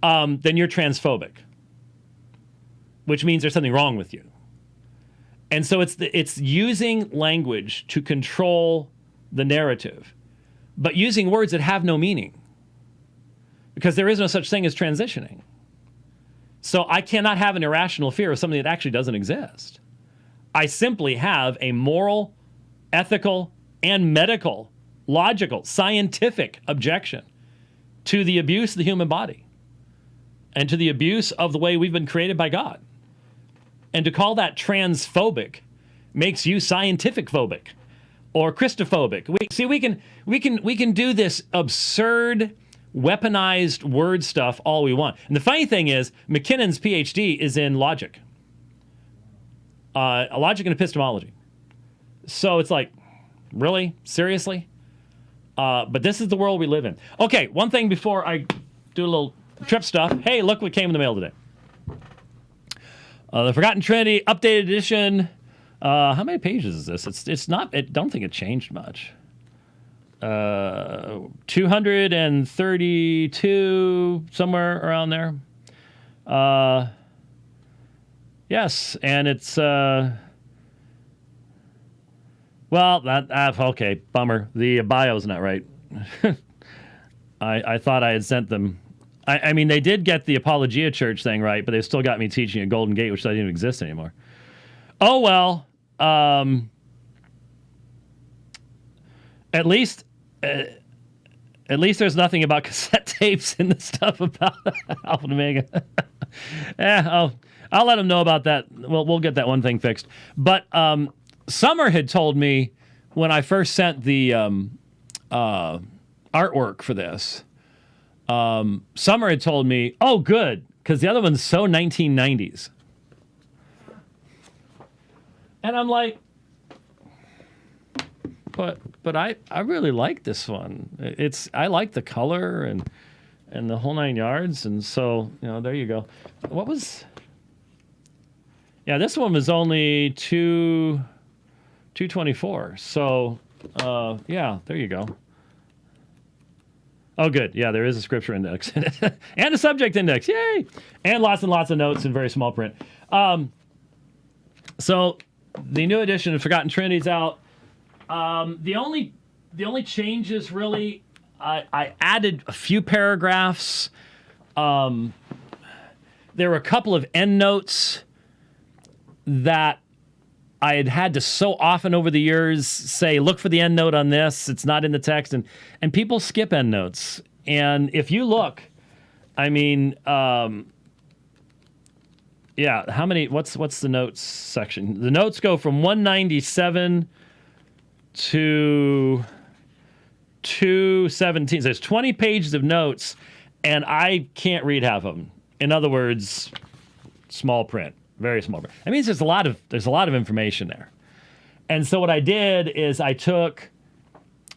then you're transphobic, which means there's something wrong with you. And so it's using language to control the narrative, but using words that have no meaning, because there is no such thing as transitioning. So I cannot have an irrational fear of something that actually doesn't exist. I simply have a moral, ethical, and medical, logical, scientific objection to the abuse of the human body and to the abuse of the way we've been created by God. And to call that transphobic makes you scientific phobic or Christophobic. We can do this absurd, weaponized word stuff all we want. And the funny thing is, McKinnon's PhD is in logic, logic and epistemology. So it's like, really? Seriously? But this is the world we live in. Okay, one thing before I do a little trip stuff. Hey, look what came in the mail today. The Forgotten Trinity Updated Edition. How many pages is this? It's not. I don't think it changed much. 232, somewhere around there. Yes, and it's okay, bummer. The bio's not right. I thought I had sent them. I mean, they did get the Apologia Church thing right, but they still got me teaching a Golden Gate, which doesn't even exist anymore. Oh well. At least there's nothing about cassette tapes in the stuff about Alpha and Omega. I'll let them know about that. We'll get that one thing fixed. But Summer had told me when I first sent the artwork for this. Summer had told me, "Oh, good, because the other one's so 1990s." And I'm like, but I really like this one. I like the color and the whole 9 yards, and so there you go. What was? Yeah, this one was only $224. So yeah, there you go. Oh, good. Yeah, there is a scripture index in it. And a subject index. Yay! And lots of notes in very small print. So the new edition of Forgotten Trinity's out. The only changes really, I added a few paragraphs. There were a couple of endnotes that I had to so often over the years say, look for the endnote on this. It's not in the text. And people skip endnotes. And if you look, I mean, Yeah, how many? What's the notes section? The notes go from 197 to 217. So there's 20 pages of notes, and I can't read half of them. In other words, small print, very small print. That means there's a lot of information there. And so what I did is I took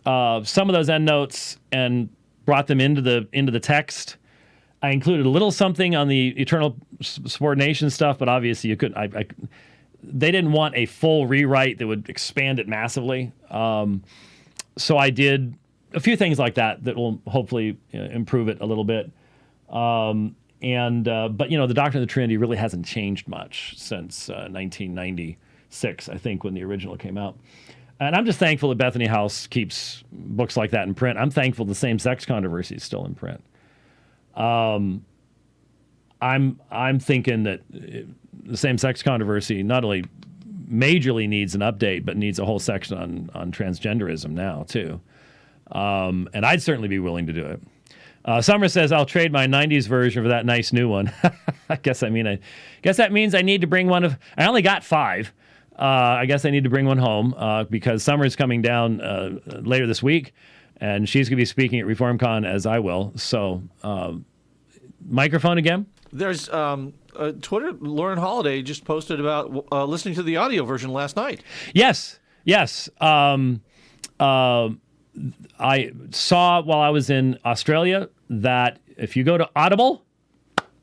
some of those endnotes and brought them into the text. I included a little something on the eternal subordination stuff, but obviously you couldn't. They didn't want a full rewrite that would expand it massively. So I did a few things like that will hopefully improve it a little bit. But the doctrine of the Trinity really hasn't changed much since 1996, I think, when the original came out. And I'm just thankful that Bethany House keeps books like that in print. I'm thankful the same-sex controversy is still in print. I'm thinking that the same-sex controversy not only majorly needs an update, but needs a whole section on transgenderism now too. And I'd certainly be willing to do it. Summer says I'll trade my '90s version for that nice new one. I guess that means I need to bring one of. I only got 5. I guess I need to bring one home because Summer's coming down later this week. And she's going to be speaking at ReformCon as I will. So, microphone again? There's Twitter. Lauren Holiday just posted about listening to the audio version last night. Yes. I saw while I was in Australia that if you go to Audible,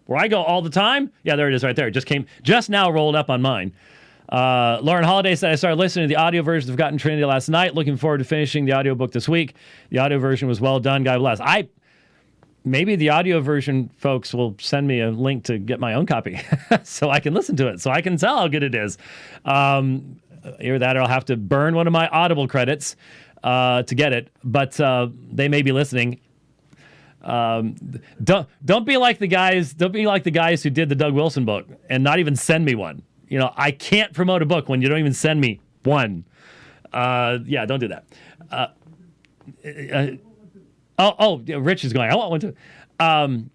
where I go all the time, yeah, there it is right there. It just now rolled up on mine. Lauren Holiday said, I started listening to the audio version of Forgotten Trinity last night. Looking forward to finishing the audiobook this week. The audio version was well done. God bless. Maybe the audio version folks will send me a link to get my own copy so I can listen to it, so I can tell how good it is. Either that or I'll have to burn one of my Audible credits to get it. But they may be listening. Don't be like the guys. Don't be like the guys who did the Doug Wilson book and not even send me one. I can't promote a book when you don't even send me one. Yeah, don't do that. Rich is going, I want one too.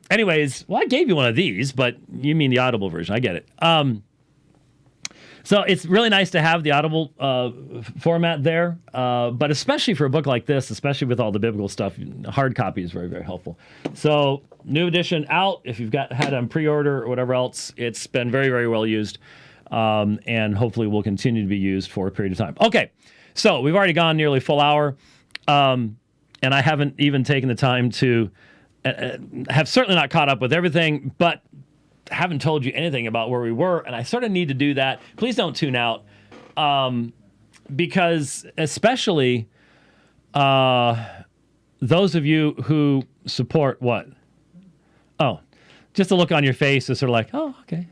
Anyways, well, I gave you one of these, but you mean the Audible version. I get it. So it's really nice to have the Audible format there, but especially for a book like this, especially with all the biblical stuff, hard copy is very, very helpful. So new edition out. If you've had on pre-order or whatever else, it's been very, very well used. And hopefully will continue to be used for a period of time. Okay, so we've already gone nearly a full hour, and I haven't even taken the time to have certainly not caught up with everything, but haven't told you anything about where we were, and I sort of need to do that. Please don't tune out, because especially those of you who support what? Oh, just a look on your face is sort of like, oh, okay.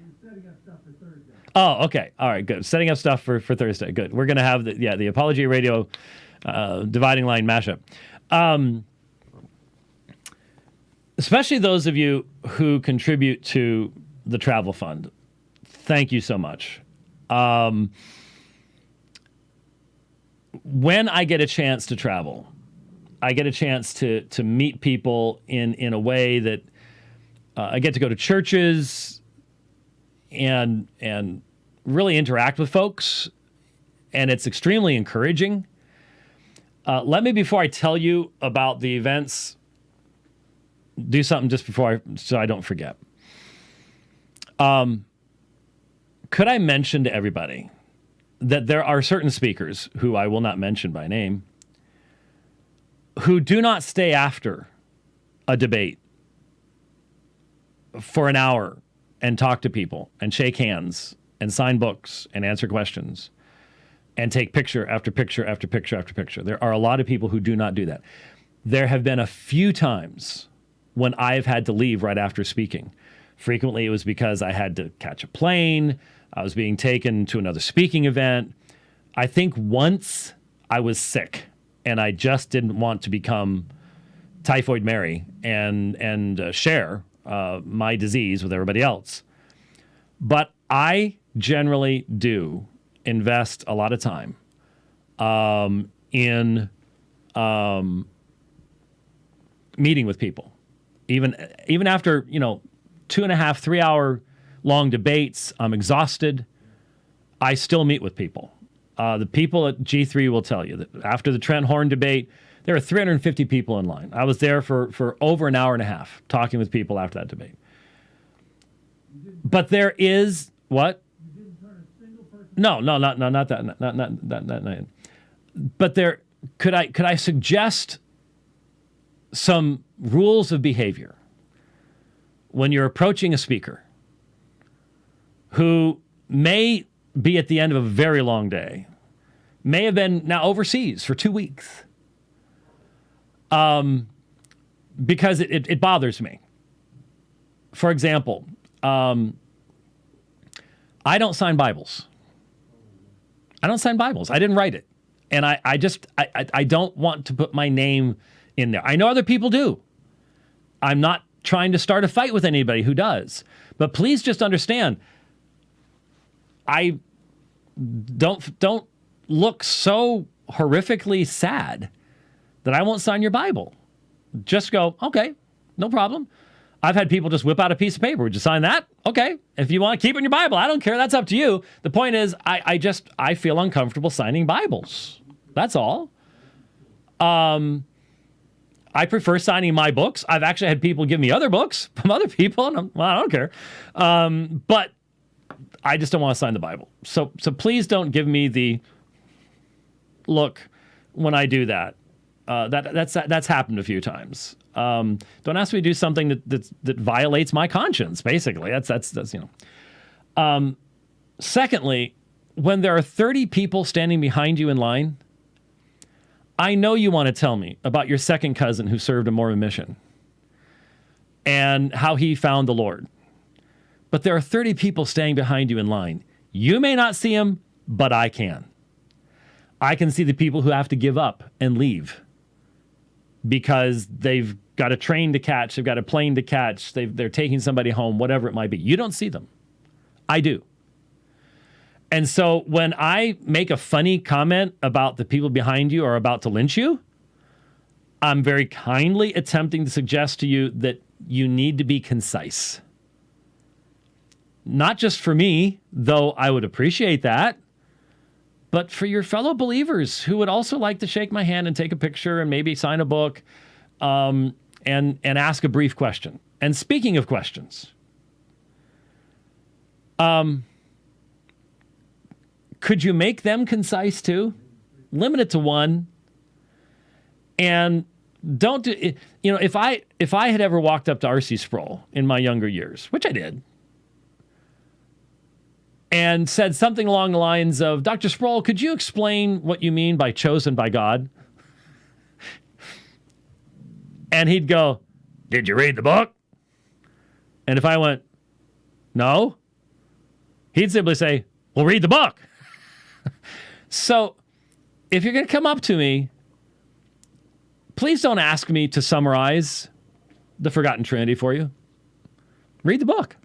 Oh, okay. All right, good. Setting up stuff for Thursday. Good. We're going to have the Apology Radio dividing line mashup. Especially those of you who contribute to the travel fund. Thank you so much. When I get a chance to travel, I get a chance to meet people in a way that I get to go to churches and really interact with folks, and it's extremely encouraging. Let me, before I tell you about the events, do something just so I don't forget. Could I mention to everybody that there are certain speakers, who I will not mention by name, who do not stay after a debate for an hour and talk to people and shake hands and sign books and answer questions and take picture after picture after picture after picture. There are a lot of people who do not do that. There have been a few times when I've had to leave right after speaking. Frequently, it was because I had to catch a plane. I was being taken to another speaking event. I think once I was sick and I just didn't want to become Typhoid Mary and share my disease with everybody else. But I generally do invest a lot of time in meeting with people, even after 2.5, 3 hour long debates. I'm exhausted. I still meet with people. The people at G3 will tell you that after the Trent Horn debate, there were 350 people in line. I was there for over an hour and a half talking with people after that debate. But there is what? You didn't turn a single person. No, not that, not night. But there, could I suggest some rules of behavior when you're approaching a speaker who may be at the end of a very long day, may have been now overseas for 2 weeks, because it bothers me. For example, I don't sign Bibles. I didn't write it. And I don't want to put my name in there. I know other people do. I'm not trying to start a fight with anybody who does. But please just understand, I don't look so horrifically sad that I won't sign your Bible. Just go, okay, no problem. I've had people just whip out a piece of paper. Would you sign that? Okay. If you want to keep it in your Bible, I don't care. That's up to you. The point is, I feel uncomfortable signing Bibles. That's all. I prefer signing my books. I've actually had people give me other books from other people, and I don't care. But I just don't want to sign the Bible. So please don't give me the look when I do that. That's happened a few times. Don't ask me to do something that violates my conscience. Basically, that's you know. Secondly, when there are 30 people standing behind you in line, I know you want to tell me about your second cousin who served a Mormon mission and how he found the Lord. But there are 30 people standing behind you in line. You may not see them, but I can. I can see the people who have to give up and leave because they've got a train to catch, they've got a plane to catch, they're taking somebody home, whatever it might be. You don't see them. I do. And so when I make a funny comment about the people behind you are about to lynch you, I'm very kindly attempting to suggest to you that you need to be concise. Not just for me, though I would appreciate that, but for your fellow believers who would also like to shake my hand and take a picture and maybe sign a book, and ask a brief question. And speaking of questions, could you make them concise too? Limit it to one. And don't do it. You know, if I had ever walked up to R.C. Sproul in my younger years, which I did, and said something along the lines of, Dr. Sproul, could you explain what you mean by chosen by God? And he'd go, did you read the book? And if I went, no, he'd simply say, well, read the book. So if you're going to come up to me, please don't ask me to summarize the Forgotten Trinity for you. Read the book.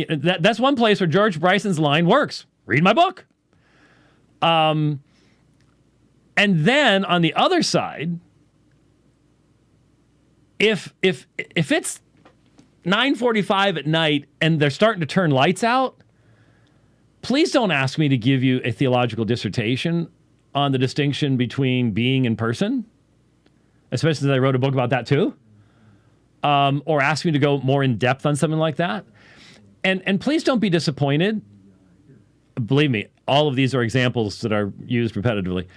That's one place where George Bryson's line works. Read my book. And then on the other side, if it's 9:45 at night and they're starting to turn lights out, please don't ask me to give you a theological dissertation on the distinction between being and person, especially since I wrote a book about that too, or ask me to go more in depth on something like that. And please don't be disappointed. Believe me, all of these are examples that are used repetitively.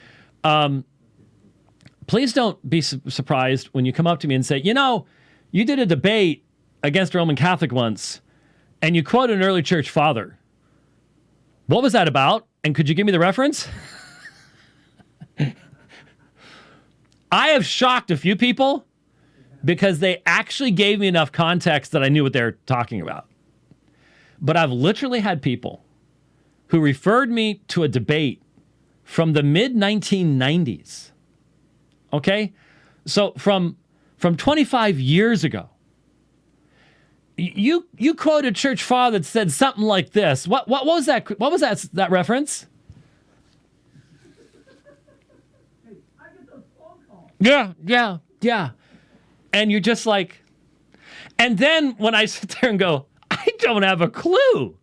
Please don't be surprised when you come up to me and say, you know, you did a debate against a Roman Catholic once, and you quoted an early church father. What was that about? And could you give me the reference? I have shocked a few people because they actually gave me enough context that I knew what they were talking about. But I've literally had people who referred me to a debate from the mid-1990s. Okay? So from 25 years ago, you quoted church father that said something like this. What was that? What was that reference? Hey, I get those phone calls. Yeah. And you're just like, and then when I sit there and go, I don't have a clue.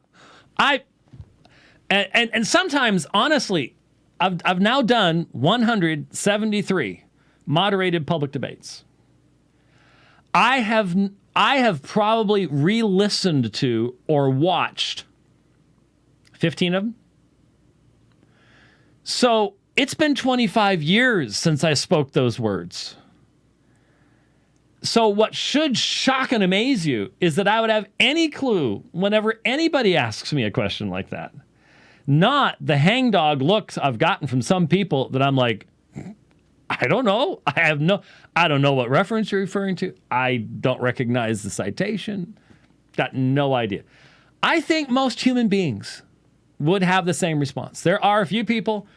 And sometimes, honestly, I've now done 173 moderated public debates. I have probably re-listened to or watched 15 of them. So it's been 25 years since I spoke those words. So what should shock and amaze you is that I would have any clue whenever anybody asks me a question like that. Not the hangdog looks I've gotten from some people that I'm like, I don't know. I don't know what reference you're referring to. I don't recognize the citation. Got no idea. I think most human beings would have the same response. There are a few people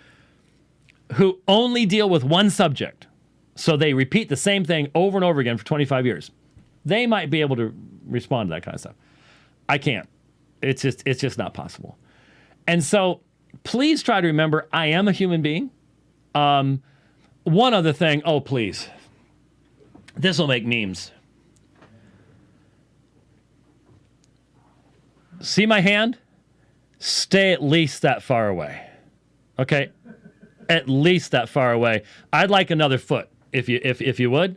who only deal with one subject. So they repeat the same thing over and over again for 25 years. They might be able to respond to that kind of stuff. I can't. It's just not possible. And so please try to remember I am a human being. One other thing. Oh, please. This will make memes. See my hand? Stay at least that far away. Okay? At least that far away. I'd like another foot, if you would.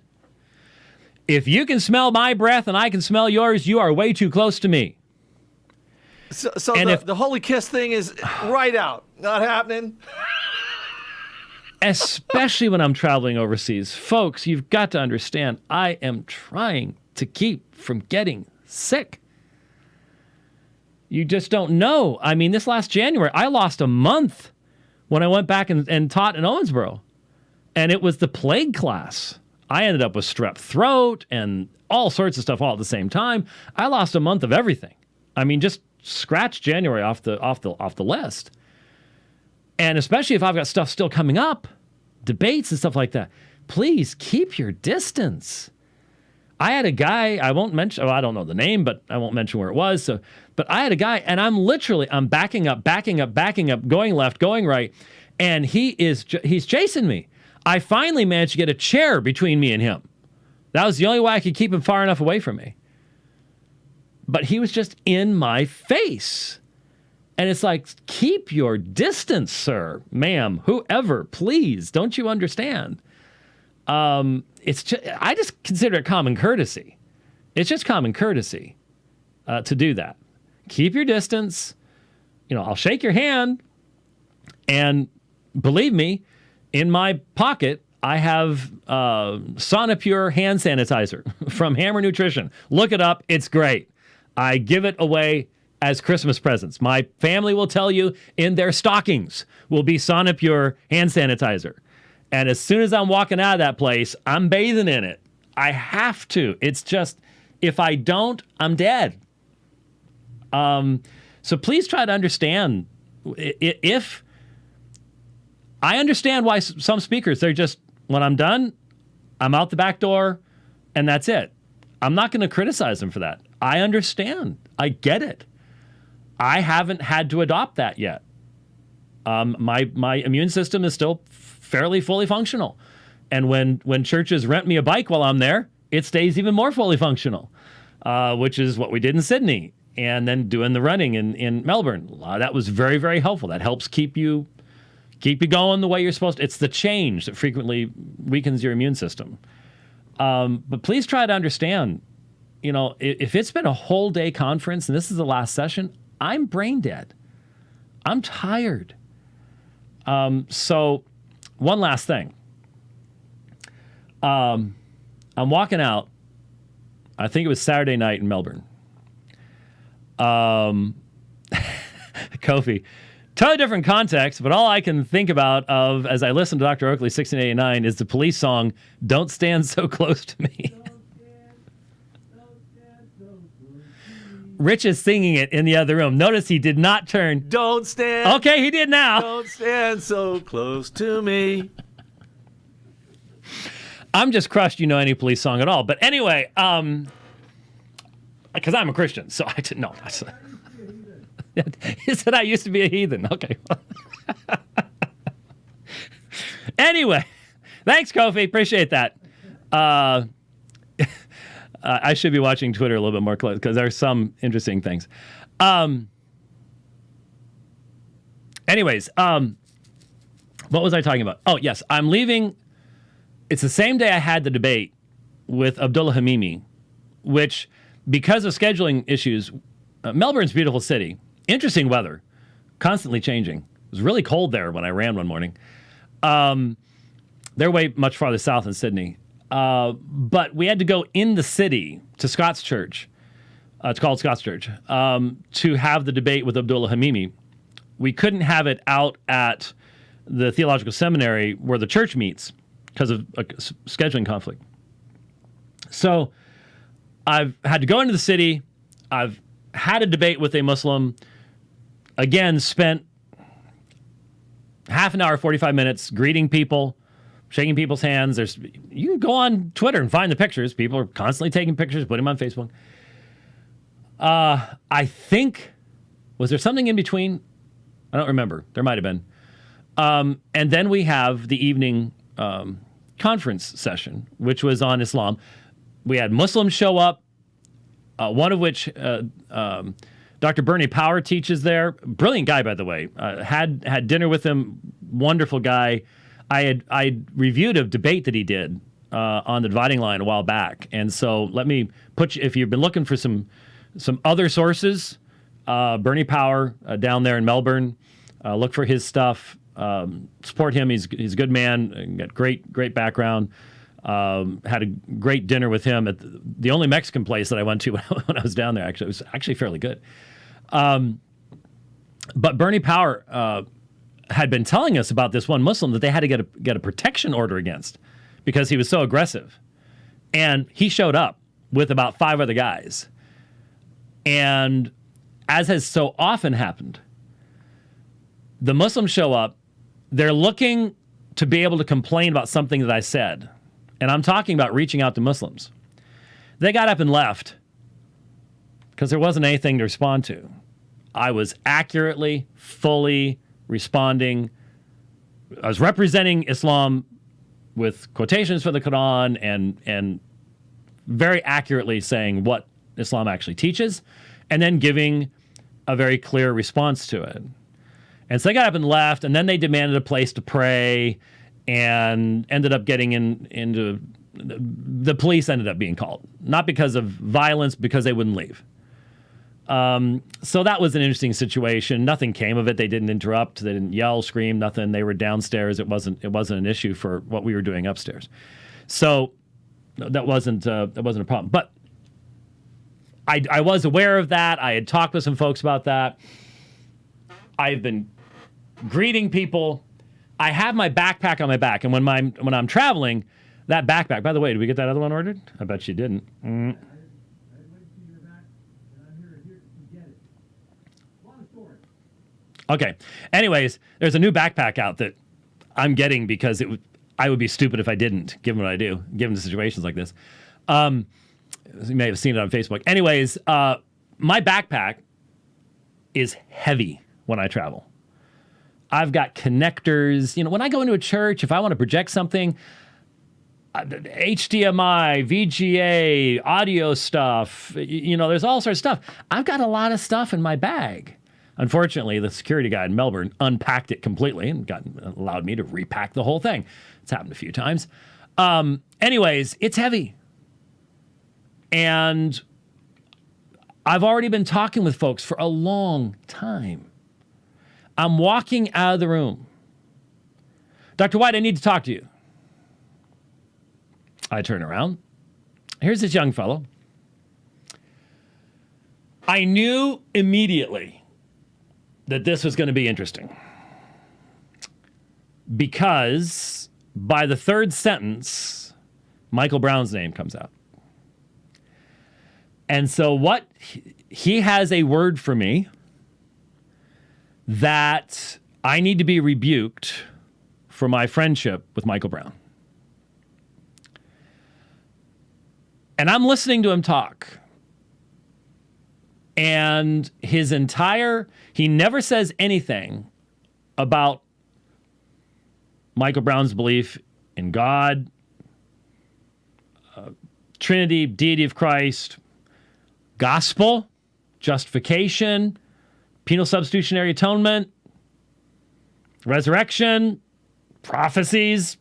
If you can smell my breath and I can smell yours, you are way too close to me. So And the holy kiss thing is right out. Not happening. Especially when I'm traveling overseas. Folks, you've got to understand, I am trying to keep from getting sick. You just don't know. I mean, this last January, I lost a month when I went back and taught in Owensboro. And it was the plague class. I ended up with strep throat and all sorts of stuff all at the same time. I lost a month of everything. I mean, just scratch January off the list. And especially if I've got stuff still coming up, debates and stuff like that, please keep your distance. I had a guy, I won't mention, I don't know the name, but I won't mention where it was. So, but I had a guy, and I'm backing up, going left, going right, and he's chasing me. I finally managed to get a chair between me and him. That was the only way I could keep him far enough away from me. But he was just in my face. And it's like, keep your distance, sir, ma'am, whoever, please. Don't you understand? I just consider it common courtesy. It's just common courtesy to do that. Keep your distance. I'll shake your hand. And believe me, in my pocket, I have Sonapure hand sanitizer from Hammer Nutrition. Look it up. It's great. I give it away as Christmas presents. My family will tell you in their stockings will be Sonapure hand sanitizer. And as soon as I'm walking out of that place, I'm bathing in it. I have to. It's just, if I don't, I'm dead. So please try to understand. If I understand why some speakers, they're just, when I'm done, I'm out the back door, and that's it. I'm not going to criticize them for that. I understand. I get it. I haven't had to adopt that yet. My immune system is still fairly fully functional. And when churches rent me a bike while I'm there, it stays even more fully functional, which is what we did in Sydney. And then doing the running in Melbourne. That was very, very helpful. That helps keep you going the way you're supposed to. It's the change that frequently weakens your immune system. But please try to understand, if it's been a whole day conference and this is the last session, I'm brain dead. I'm tired. So one last thing. I'm walking out. I think it was Saturday night in Melbourne. Kofi, totally different context, but all I can think about as I listen to Dr. Oakley 1689 is the Police song, Don't Stand So Close to Me. Rich is singing it in the other room. Notice he did not turn. Don't stand. Okay, he did now. Don't stand so close to me. I'm just crushed you know any Police song at all. But anyway, because I'm a Christian, so I didn't know. He said I used to be a heathen. Okay. Anyway, thanks, Kofi. Appreciate that. I should be watching Twitter a little bit more close because there's some interesting things. Anyways, what was I talking about? Oh, yes, I'm leaving. It's the same day I had the debate with Abdullah Hamimi, which, because of scheduling issues, Melbourne's a beautiful city. Interesting weather, constantly changing. It was really cold there when I ran one morning. They're way much farther south than Sydney. But we had to go in the city to Scott's Church. It's called Scott's Church, to have the debate with Abdullah Hamimi. We couldn't have it out at the theological seminary where the church meets because of a scheduling conflict. So I've had to go into the city. I've had a debate with a Muslim. Again, spent half an hour, 45 minutes greeting people, shaking people's hands. You can go on Twitter and find the pictures. People are constantly taking pictures, putting them on Facebook. I think, was there something in between? I don't remember. There might have been. And then we have the evening conference session, which was on Islam. We had Muslims show up, one of which Dr. Bernie Power teaches there. Brilliant guy, by the way. Had dinner with him. Wonderful guy. I reviewed a debate that he did on the dividing line a while back. And so let me put you, if you've been looking for some other sources, Bernie Power down there in Melbourne, look for his stuff. Support him. He's a good man. Got great background. Had a great dinner with him at the only Mexican place that I went to when I was down there. Actually, it was actually fairly good. But Bernie Power had been telling us about this one Muslim that they had to get a protection order against because he was so aggressive, and he showed up with about 5 other guys. And as has so often happened, the Muslims show up. They're looking to be able to complain about something that I said. And I'm talking about reaching out to Muslims. They got up and left because there wasn't anything to respond to. I was accurately, fully responding. I was representing Islam with quotations from the Quran and very accurately saying what Islam actually teaches, and then giving a very clear response to it. And so they got up and left, and then they demanded a place to pray, and ended up getting into the police ended up being called, not because of violence, because they wouldn't leave. So that was an interesting situation. Nothing came of it. They didn't interrupt. They didn't yell, scream, nothing. They were downstairs. It wasn't an issue for what we were doing upstairs. So that wasn't a problem. But I was aware of that. I had talked with some folks about that. I've been greeting people. I have my backpack on my back, and when I'm traveling, that backpack. By the way, did we get that other one ordered? I bet you didn't. I went to your back, and I'm here to get it. Long story. Okay. Anyways, there's a new backpack out that I'm getting because I would be stupid if I didn't, given what I do, given the situations like this. You may have seen it on Facebook. Anyways, my backpack is heavy when I travel. I've got connectors. When I go into a church, if I want to project something, HDMI, VGA, audio stuff, there's all sorts of stuff. I've got a lot of stuff in my bag. Unfortunately, the security guy in Melbourne unpacked it completely and allowed me to repack the whole thing. It's happened a few times. Anyways, it's heavy. And I've already been talking with folks for a long time. I'm walking out of the room. Dr. White, I need to talk to you. I turn around. Here's this young fellow. I knew immediately that this was going to be interesting because by the third sentence, Michael Brown's name comes out. And so he has a word for me that I need to be rebuked for my friendship with Michael Brown. And I'm listening to him talk. And he never says anything about Michael Brown's belief in God, Trinity, deity of Christ, gospel, justification, penal substitutionary atonement, resurrection, prophecies.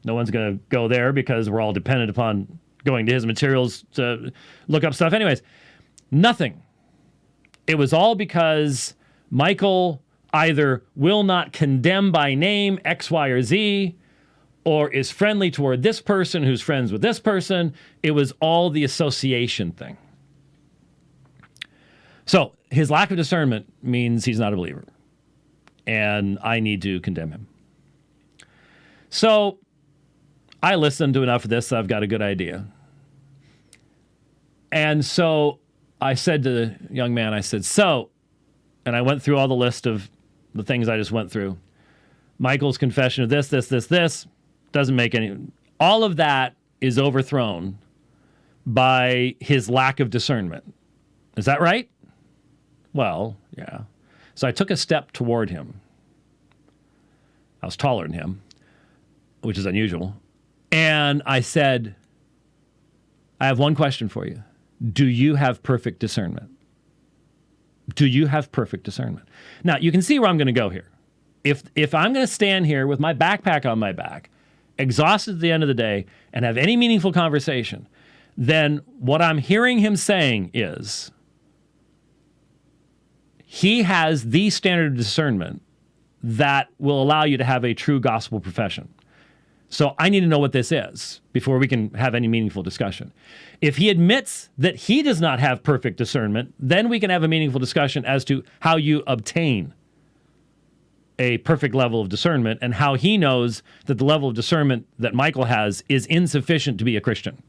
No one's going to go there because we're all dependent upon going to his materials to look up stuff. Anyways, nothing. It was all because Michael either will not condemn by name X, Y, or Z, or is friendly toward this person who's friends with this person. It was all the association thing. So his lack of discernment means he's not a believer, and I need to condemn him. So I listened to enough of this that I've got a good idea. And so I said to the young man, I said, and I went through all the list of the things I just went through. Michael's confession of this, doesn't make any, all of that is overthrown by his lack of discernment. Is that right? Well, yeah. So I took a step toward him. I was taller than him, which is unusual. And I said, I have one question for you. Do you have perfect discernment? Do you have perfect discernment? Now, you can see where I'm going to go here. If I'm going to stand here with my backpack on my back, exhausted at the end of the day, and have any meaningful conversation, then what I'm hearing him saying is he has the standard of discernment that will allow you to have a true gospel profession. So I need to know what this is before we can have any meaningful discussion. If he admits that he does not have perfect discernment, then we can have a meaningful discussion as to how you obtain a perfect level of discernment and how he knows that the level of discernment that Michael has is insufficient to be a Christian.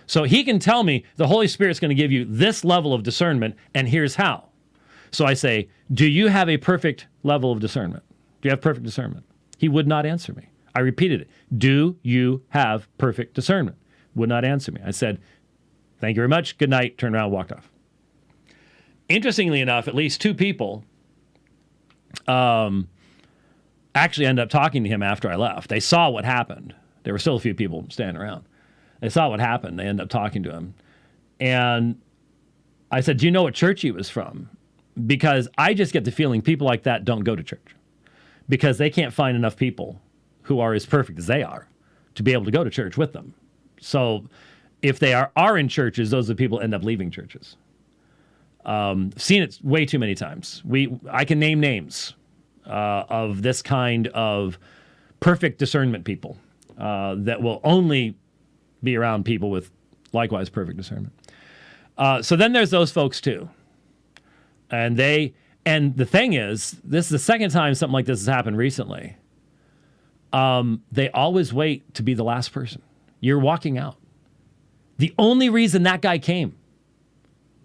So he can tell me the Holy Spirit's going to give you this level of discernment, and here's how. So I say, do you have a perfect level of discernment? Do you have perfect discernment? He would not answer me. I repeated it. Do you have perfect discernment? Would not answer me. I said, thank you very much. Good night. Turned around and walked off. Interestingly enough, at least two people actually ended up talking to him after I left. They saw what happened. There were still a few people standing around. They saw what happened. They ended up talking to him. And I said, do you know what church he was from? Because I just get the feeling people like that don't go to church because they can't find enough people who are as perfect as they are to be able to go to church with them. So if they are in churches, those are the people who end up leaving churches. Seen it way too many times. I can name names of this kind of perfect discernment people that will only be around people with likewise perfect discernment. So then there's those folks too. And the thing is, this is the second time something like this has happened recently. They always wait to be the last person. You're walking out. The only reason that guy came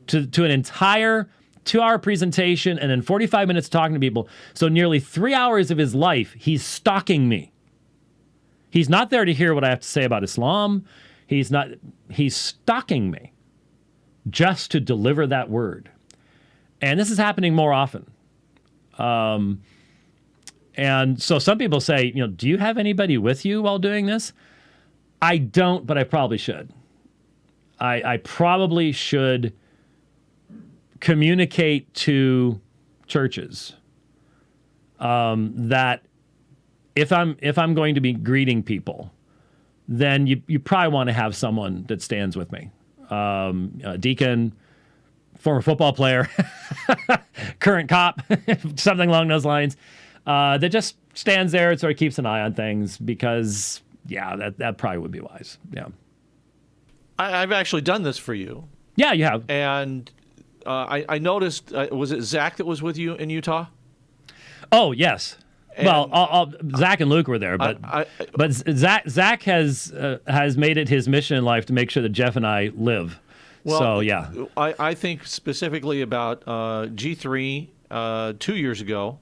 to an entire 2-hour presentation and then 45 minutes talking to people, so nearly 3 hours of his life, he's stalking me. He's not there to hear what I have to say about Islam. He's stalking me just to deliver that word. And this is happening more often. And so some people say, do you have anybody with you while doing this? I don't, but I probably should. I probably should communicate to churches that if I'm going to be greeting people, then you probably want to have someone that stands with me. A deacon, former football player, current cop, something along those lines. That just stands there and sort of keeps an eye on things because, yeah, that probably would be wise. Yeah. I've actually done this for you. Yeah, you have. And I noticed, was it Zach that was with you in Utah? Oh, yes. Well, Zach and Luke were there, but Zach has made it his mission in life to make sure that Jeff and I live. Well, so, yeah. I think specifically about G3 2 years ago.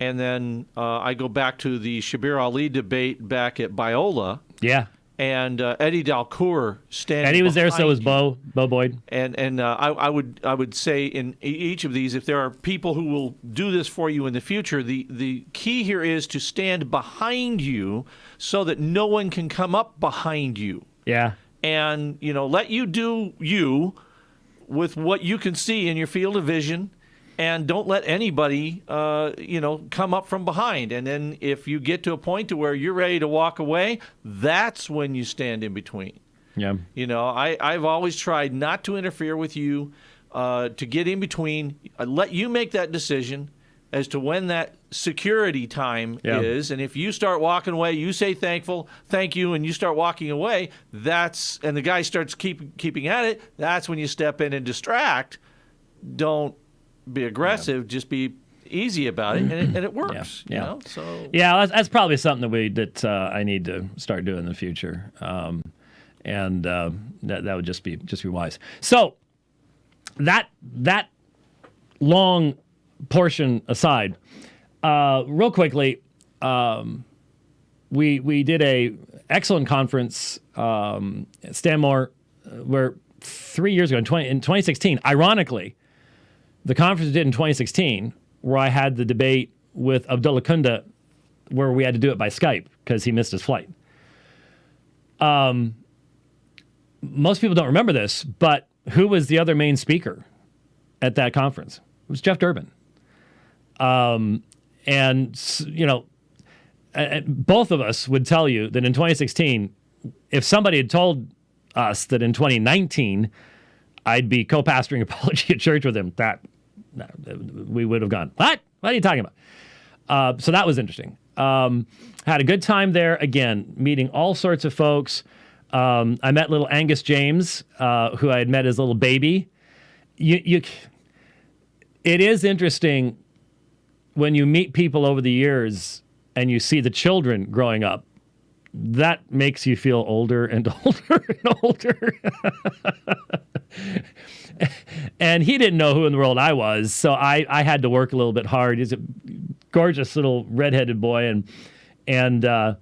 And then I go back to the Shabir Ali debate back at Biola. Yeah. And Eddie Dalcour standing Eddie was there, so was you. Bo Boyd. And I would say in each of these, if there are people who will do this for you in the future, the key here is to stand behind you so that no one can come up behind you. Yeah. and let you do you with what you can see in your field of vision, and don't let anybody come up from behind. And then if you get to a point to where you're ready to walk away, that's when you stand in between. Yeah. I've always tried not to interfere with you, to get in between. I let you make that decision as to when that security time is. And if you start walking away, you say thank you, and you start walking away, and the guy starts keeping at it, that's when you step in and distract. Don't be aggressive, just be easy about it, and it works. So that's probably something that I need to start doing in the future. And that would just be wise. So that long portion aside, real quickly, we did a excellent conference at Stanmore, where 3 years ago in 2016, ironically, the conference we did in 2016, where I had the debate with Abdullah Kunda, where we had to do it by Skype because he missed his flight. Most people don't remember this, but who was the other main speaker at that conference? It was Jeff Durbin. Both of us would tell you that in 2016, if somebody had told us that in 2019 I'd be co-pastoring Apology at Church with him, we would have gone, what? What are you talking about? So that was interesting. Had a good time there, again, meeting all sorts of folks. I met little Angus James, who I had met as a little baby. It is interesting when you meet people over the years and you see the children growing up. That makes you feel older and older and older. And he didn't know who in the world I was, so I had to work a little bit hard. He's a gorgeous little redheaded boy, but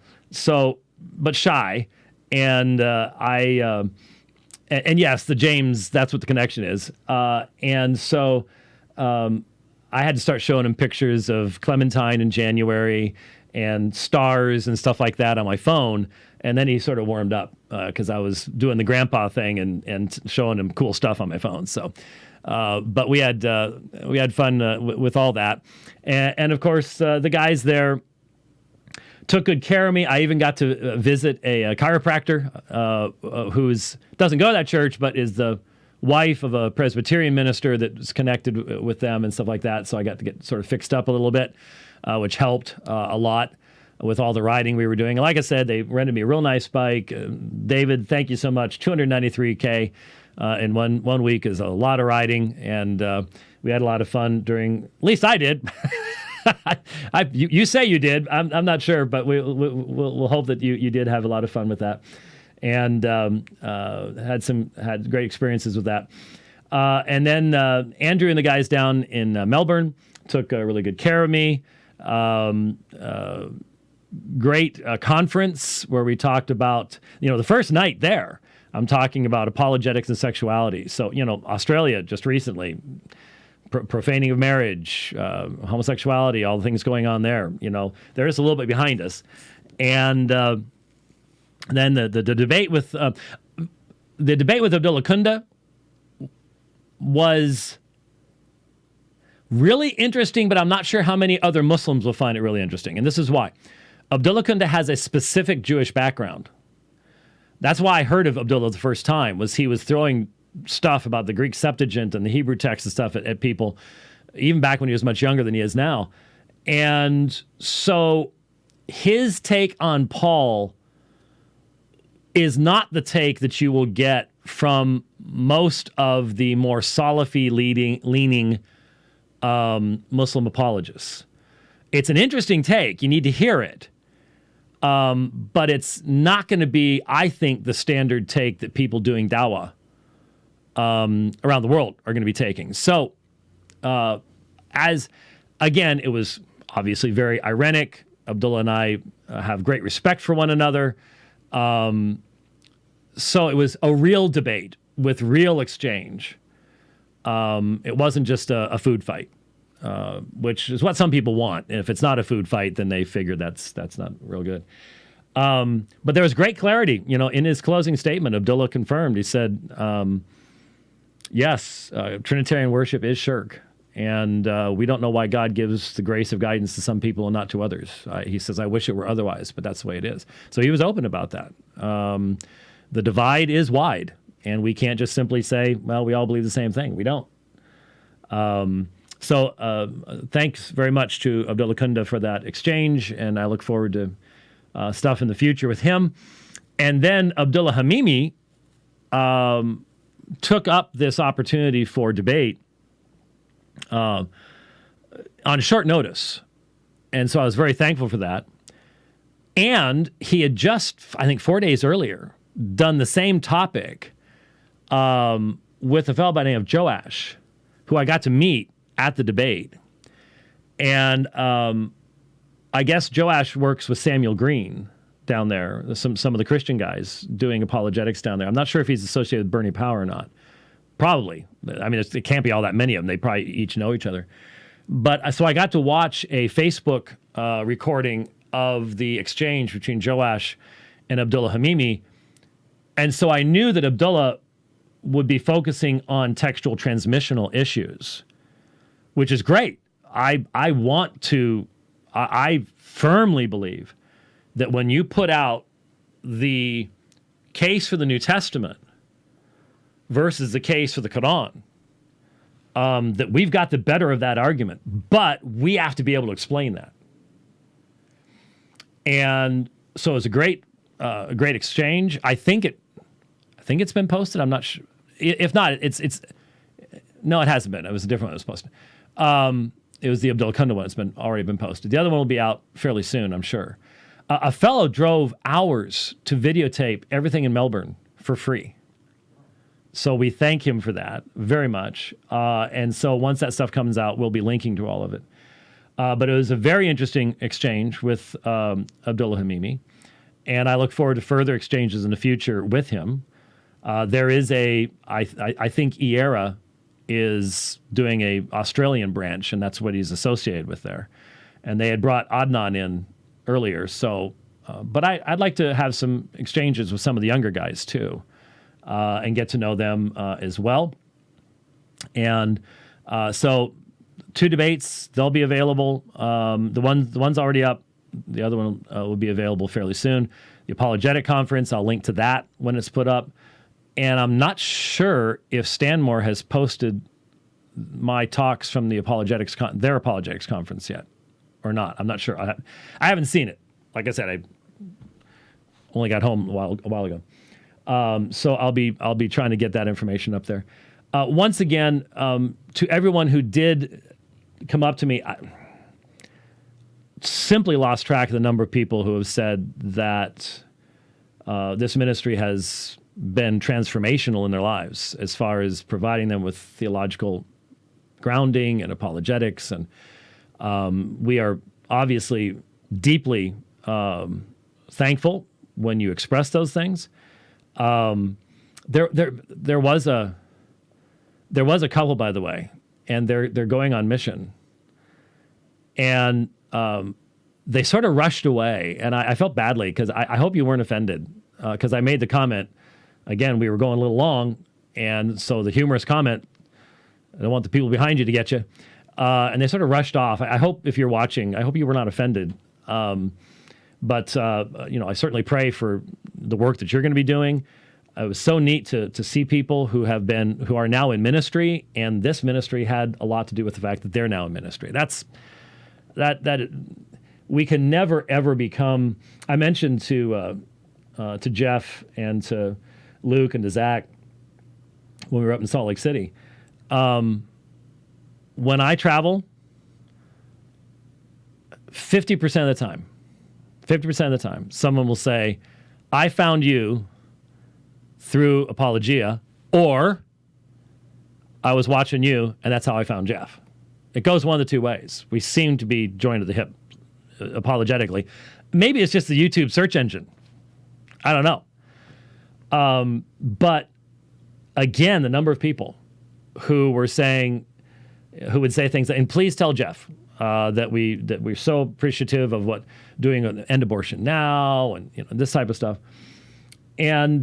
shy. And and yes, the James, that's what the connection is. And so I had to start showing him pictures of Clementine in January and stars and stuff like that on my phone. And then he sort of warmed up because I was doing the grandpa thing and showing him cool stuff on my phone. So, but we had fun with all that. And of course, the guys there took good care of me. I even got to visit a chiropractor who doesn't go to that church, but is the wife of a Presbyterian minister that was connected with them and stuff like that. So I got to get sort of fixed up a little bit, which helped a lot with all the riding we were doing. And like I said, they rented me a real nice bike. David, thank you so much. $293K in one week is a lot of riding, and we had a lot of fun during. At least I did. You say you did. I'm not sure, but we'll hope that you did have a lot of fun with that, and had great experiences with that. And then Andrew and the guys down in Melbourne took really good care of me. Great conference where we talked about the first night there. I'm talking about apologetics and sexuality. So Australia just recently. Profaning of marriage, homosexuality, all the things going on there. There is a little bit behind us. And then the debate with Abdullah Kunda was really interesting, but I'm not sure how many other Muslims will find it really interesting. And this is why. Abdullah Kunda has a specific Jewish background. That's why I heard of Abdullah the first time, was he was throwing stuff about the Greek Septuagint and the Hebrew text and stuff at people, even back when he was much younger than he is now. And so his take on Paul is not the take that you will get from most of the more Salafi leaning Muslim apologists. It's an interesting take. You need to hear it. But it's not going to be, I think, the standard take that people doing dawah around the world are going to be taking. So, it was obviously very ironic. Abdullah and I have great respect for one another. So it was a real debate with real exchange. It wasn't just a food fight, which is what some people want. And if it's not a food fight, then they figure that's not real good. But there was great clarity, in his closing statement. Abdullah confirmed. He said, yes, Trinitarian worship is shirk. And we don't know why God gives the grace of guidance to some people and not to others. He says, I wish it were otherwise, but that's the way it is. So he was open about that. The divide is wide, and we can't just simply say, well, we all believe the same thing. We don't. So thanks very much to Abdullah Kunda for that exchange, and I look forward to stuff in the future with him. And then Abdullah Hamimi took up this opportunity for debate on short notice. And so I was very thankful for that. And he had just, I think 4 days earlier, done the same topic with a fellow by the name of Joash, who I got to meet at the debate. And I guess Joash works with Samuel Green down there, some of the Christian guys doing apologetics down there. I'm not sure if he's associated with Bernie Power or not. Probably. I mean, it can't be all that many of them. They probably each know each other. But so I got to watch a Facebook recording of the exchange between Joash and Abdullah Hamimi. And so I knew that Abdullah would be focusing on textual transmissional issues, which is great. I firmly believe that when you put out the case for the New Testament versus the case for the Quran, that we've got the better of that argument, but we have to be able to explain that. And so it was a great exchange. I think it's been posted. I'm not sure. If not, no, it hasn't been. It was a different one that was posted. It was the Abdullah Kunda one. It's already been posted. The other one will be out fairly soon, I'm sure. A fellow drove hours to videotape everything in Melbourne for free. So we thank him for that very much. And so once that stuff comes out, we'll be linking to all of it. But it was a very interesting exchange with Abdullah Hamimi. And I look forward to further exchanges in the future with him. There is I think IERA is doing a Australian branch, and that's what he's associated with there. And they had brought Adnan in earlier. So, but I'd like to have some exchanges with some of the younger guys too, and get to know them as well. And so 2 debates, they'll be available. The one's already up. The other one will be available fairly soon. The Apologetic Conference, I'll link to that when it's put up. And I'm not sure if Stanmore has posted my talks from the their apologetics conference yet or not. I'm not sure. I haven't seen it. Like I said, I only got home a while ago. So I'll be trying to get that information up there. Once again, to everyone who did come up to me, I simply lost track of the number of people who have said that this ministry has been transformational in their lives as far as providing them with theological grounding and apologetics. And we are obviously deeply thankful when you express those things. There was a couple, by the way, and they're going on mission, and they sort of rushed away, and I felt badly because I hope you weren't offended because I made the comment. Again, we were going a little long, and so the humorous comment, I don't want the people behind you to get you, and they sort of rushed off. I hope if you're watching, I hope you were not offended. But I certainly pray for the work that you're going to be doing. It was so neat to see people who are now in ministry, and this ministry had a lot to do with the fact that they're now in ministry. That we can never ever become. I mentioned to Jeff and to Luke and to Zach when we were up in Salt Lake City. When I travel, 50% of the time, someone will say, I found you through Apologia, or I was watching you, and that's how I found Jeff. It goes one of the two ways. We seem to be joined at the hip, apologetically. Maybe it's just the YouTube search engine. I don't know. But again, the number of people who would say things, and please tell Jeff, that we're so appreciative of what doing an end abortion now and this type of stuff. And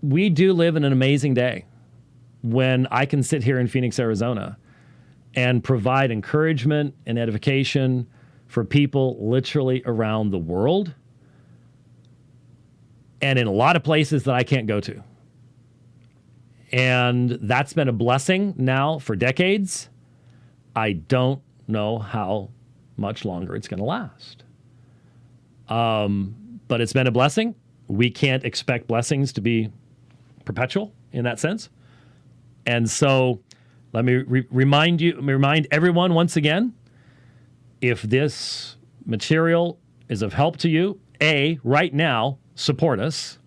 we do live in an amazing day when I can sit here in Phoenix, Arizona, and provide encouragement and edification for people literally around the world and in a lot of places that I can't go to. And that's been a blessing now for decades. I don't know how much longer it's going to last. But it's been a blessing. We can't expect blessings to be perpetual in that sense. And so let me remind everyone once again, if this material is of help to you, right now, support us.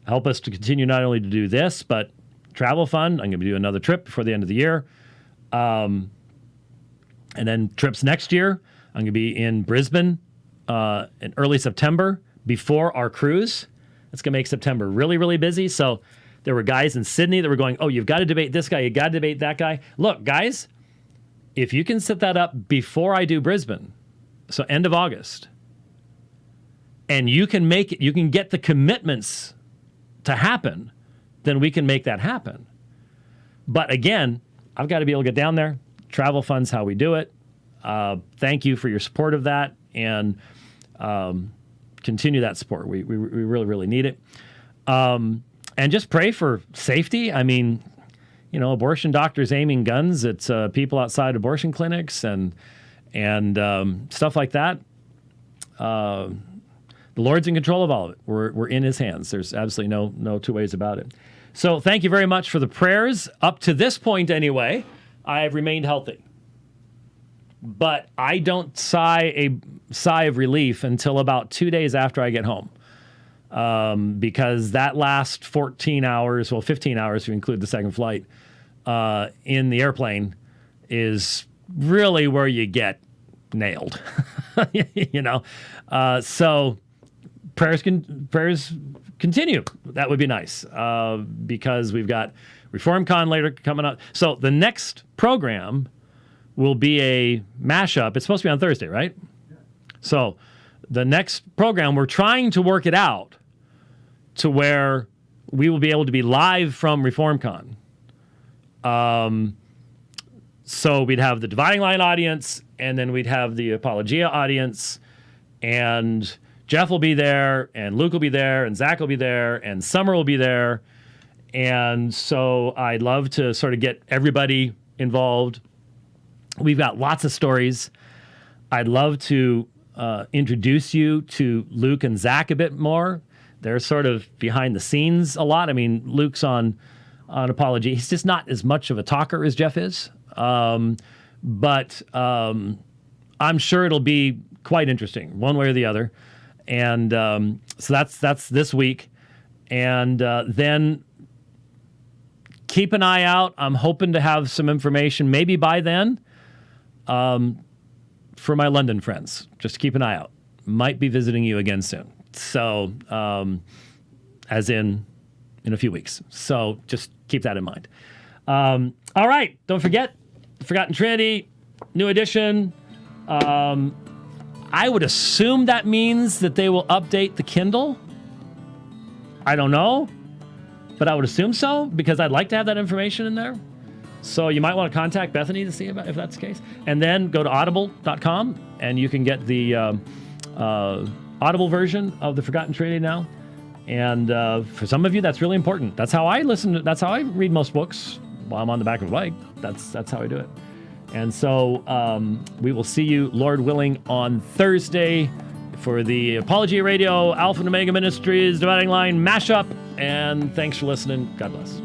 Help us to continue not only to do this, but travel fund. I'm going to do another trip before the end of the year. And then trips next year. I'm going to be in Brisbane in early September before our cruise. It's going to make September really, really busy. So there were guys in Sydney that were going, oh, you've got to debate this guy. You've got to debate that guy. Look, guys, if you can set that up before I do Brisbane, so end of August, and you can make it, you can get the commitments to happen, then we can make that happen. But again, I've got to be able to get down there. Travel fund's how we do it. Thank you for your support of that, and continue that support. We really, really need it. And just pray for safety. I mean, abortion doctors aiming guns at people outside abortion clinics and stuff like that. The Lord's in control of all of it. We're in His hands. There's absolutely no two ways about it. So thank you very much for the prayers. Up to this point, anyway, I have remained healthy. But I don't sigh a sigh of relief until about 2 days after I get home. Because that last 14 hours, 15 hours if you include the second flight, in the airplane is really where you get nailed. So prayers continue. That would be nice, because we've got ReformCon later coming up. So the next program will be a mashup. It's supposed to be on Thursday, right? Yeah. So the next program, we're trying to work it out to where we will be able to be live from ReformCon. So we'd have the Dividing Line audience, and then we'd have the Apologia audience, and Jeff will be there, and Luke will be there, and Zach will be there, and Summer will be there. And so I'd love to sort of get everybody involved. We've got lots of stories. I'd love to introduce you to Luke and Zach a bit more. They're sort of behind the scenes a lot. I mean, Luke's on Apology. He's just not as much of a talker as Jeff is. But I'm sure it'll be quite interesting, one way or the other. And so that's this week. And then keep an eye out. I'm hoping to have some information maybe by then for my London friends. Just keep an eye out. Might be visiting you again soon. So as in a few weeks. So just keep that in mind. All right. Don't forget, Forgotten Trinity, new edition. I would assume that means that they will update the Kindle. I don't know, but I would assume so because I'd like to have that information in there. So you might want to contact Bethany to see about if that's the case. And then go to audible.com and you can get the Audible version of the Forgotten Trinity now. And for some of you, that's really important. That's how I listen. That's how I read most books while I'm on the back of a bike. That's how I do it. And so we will see you, Lord willing, on Thursday for the Apologia Radio, Alpha and Omega Ministries, Dividing Line mashup. And thanks for listening. God bless.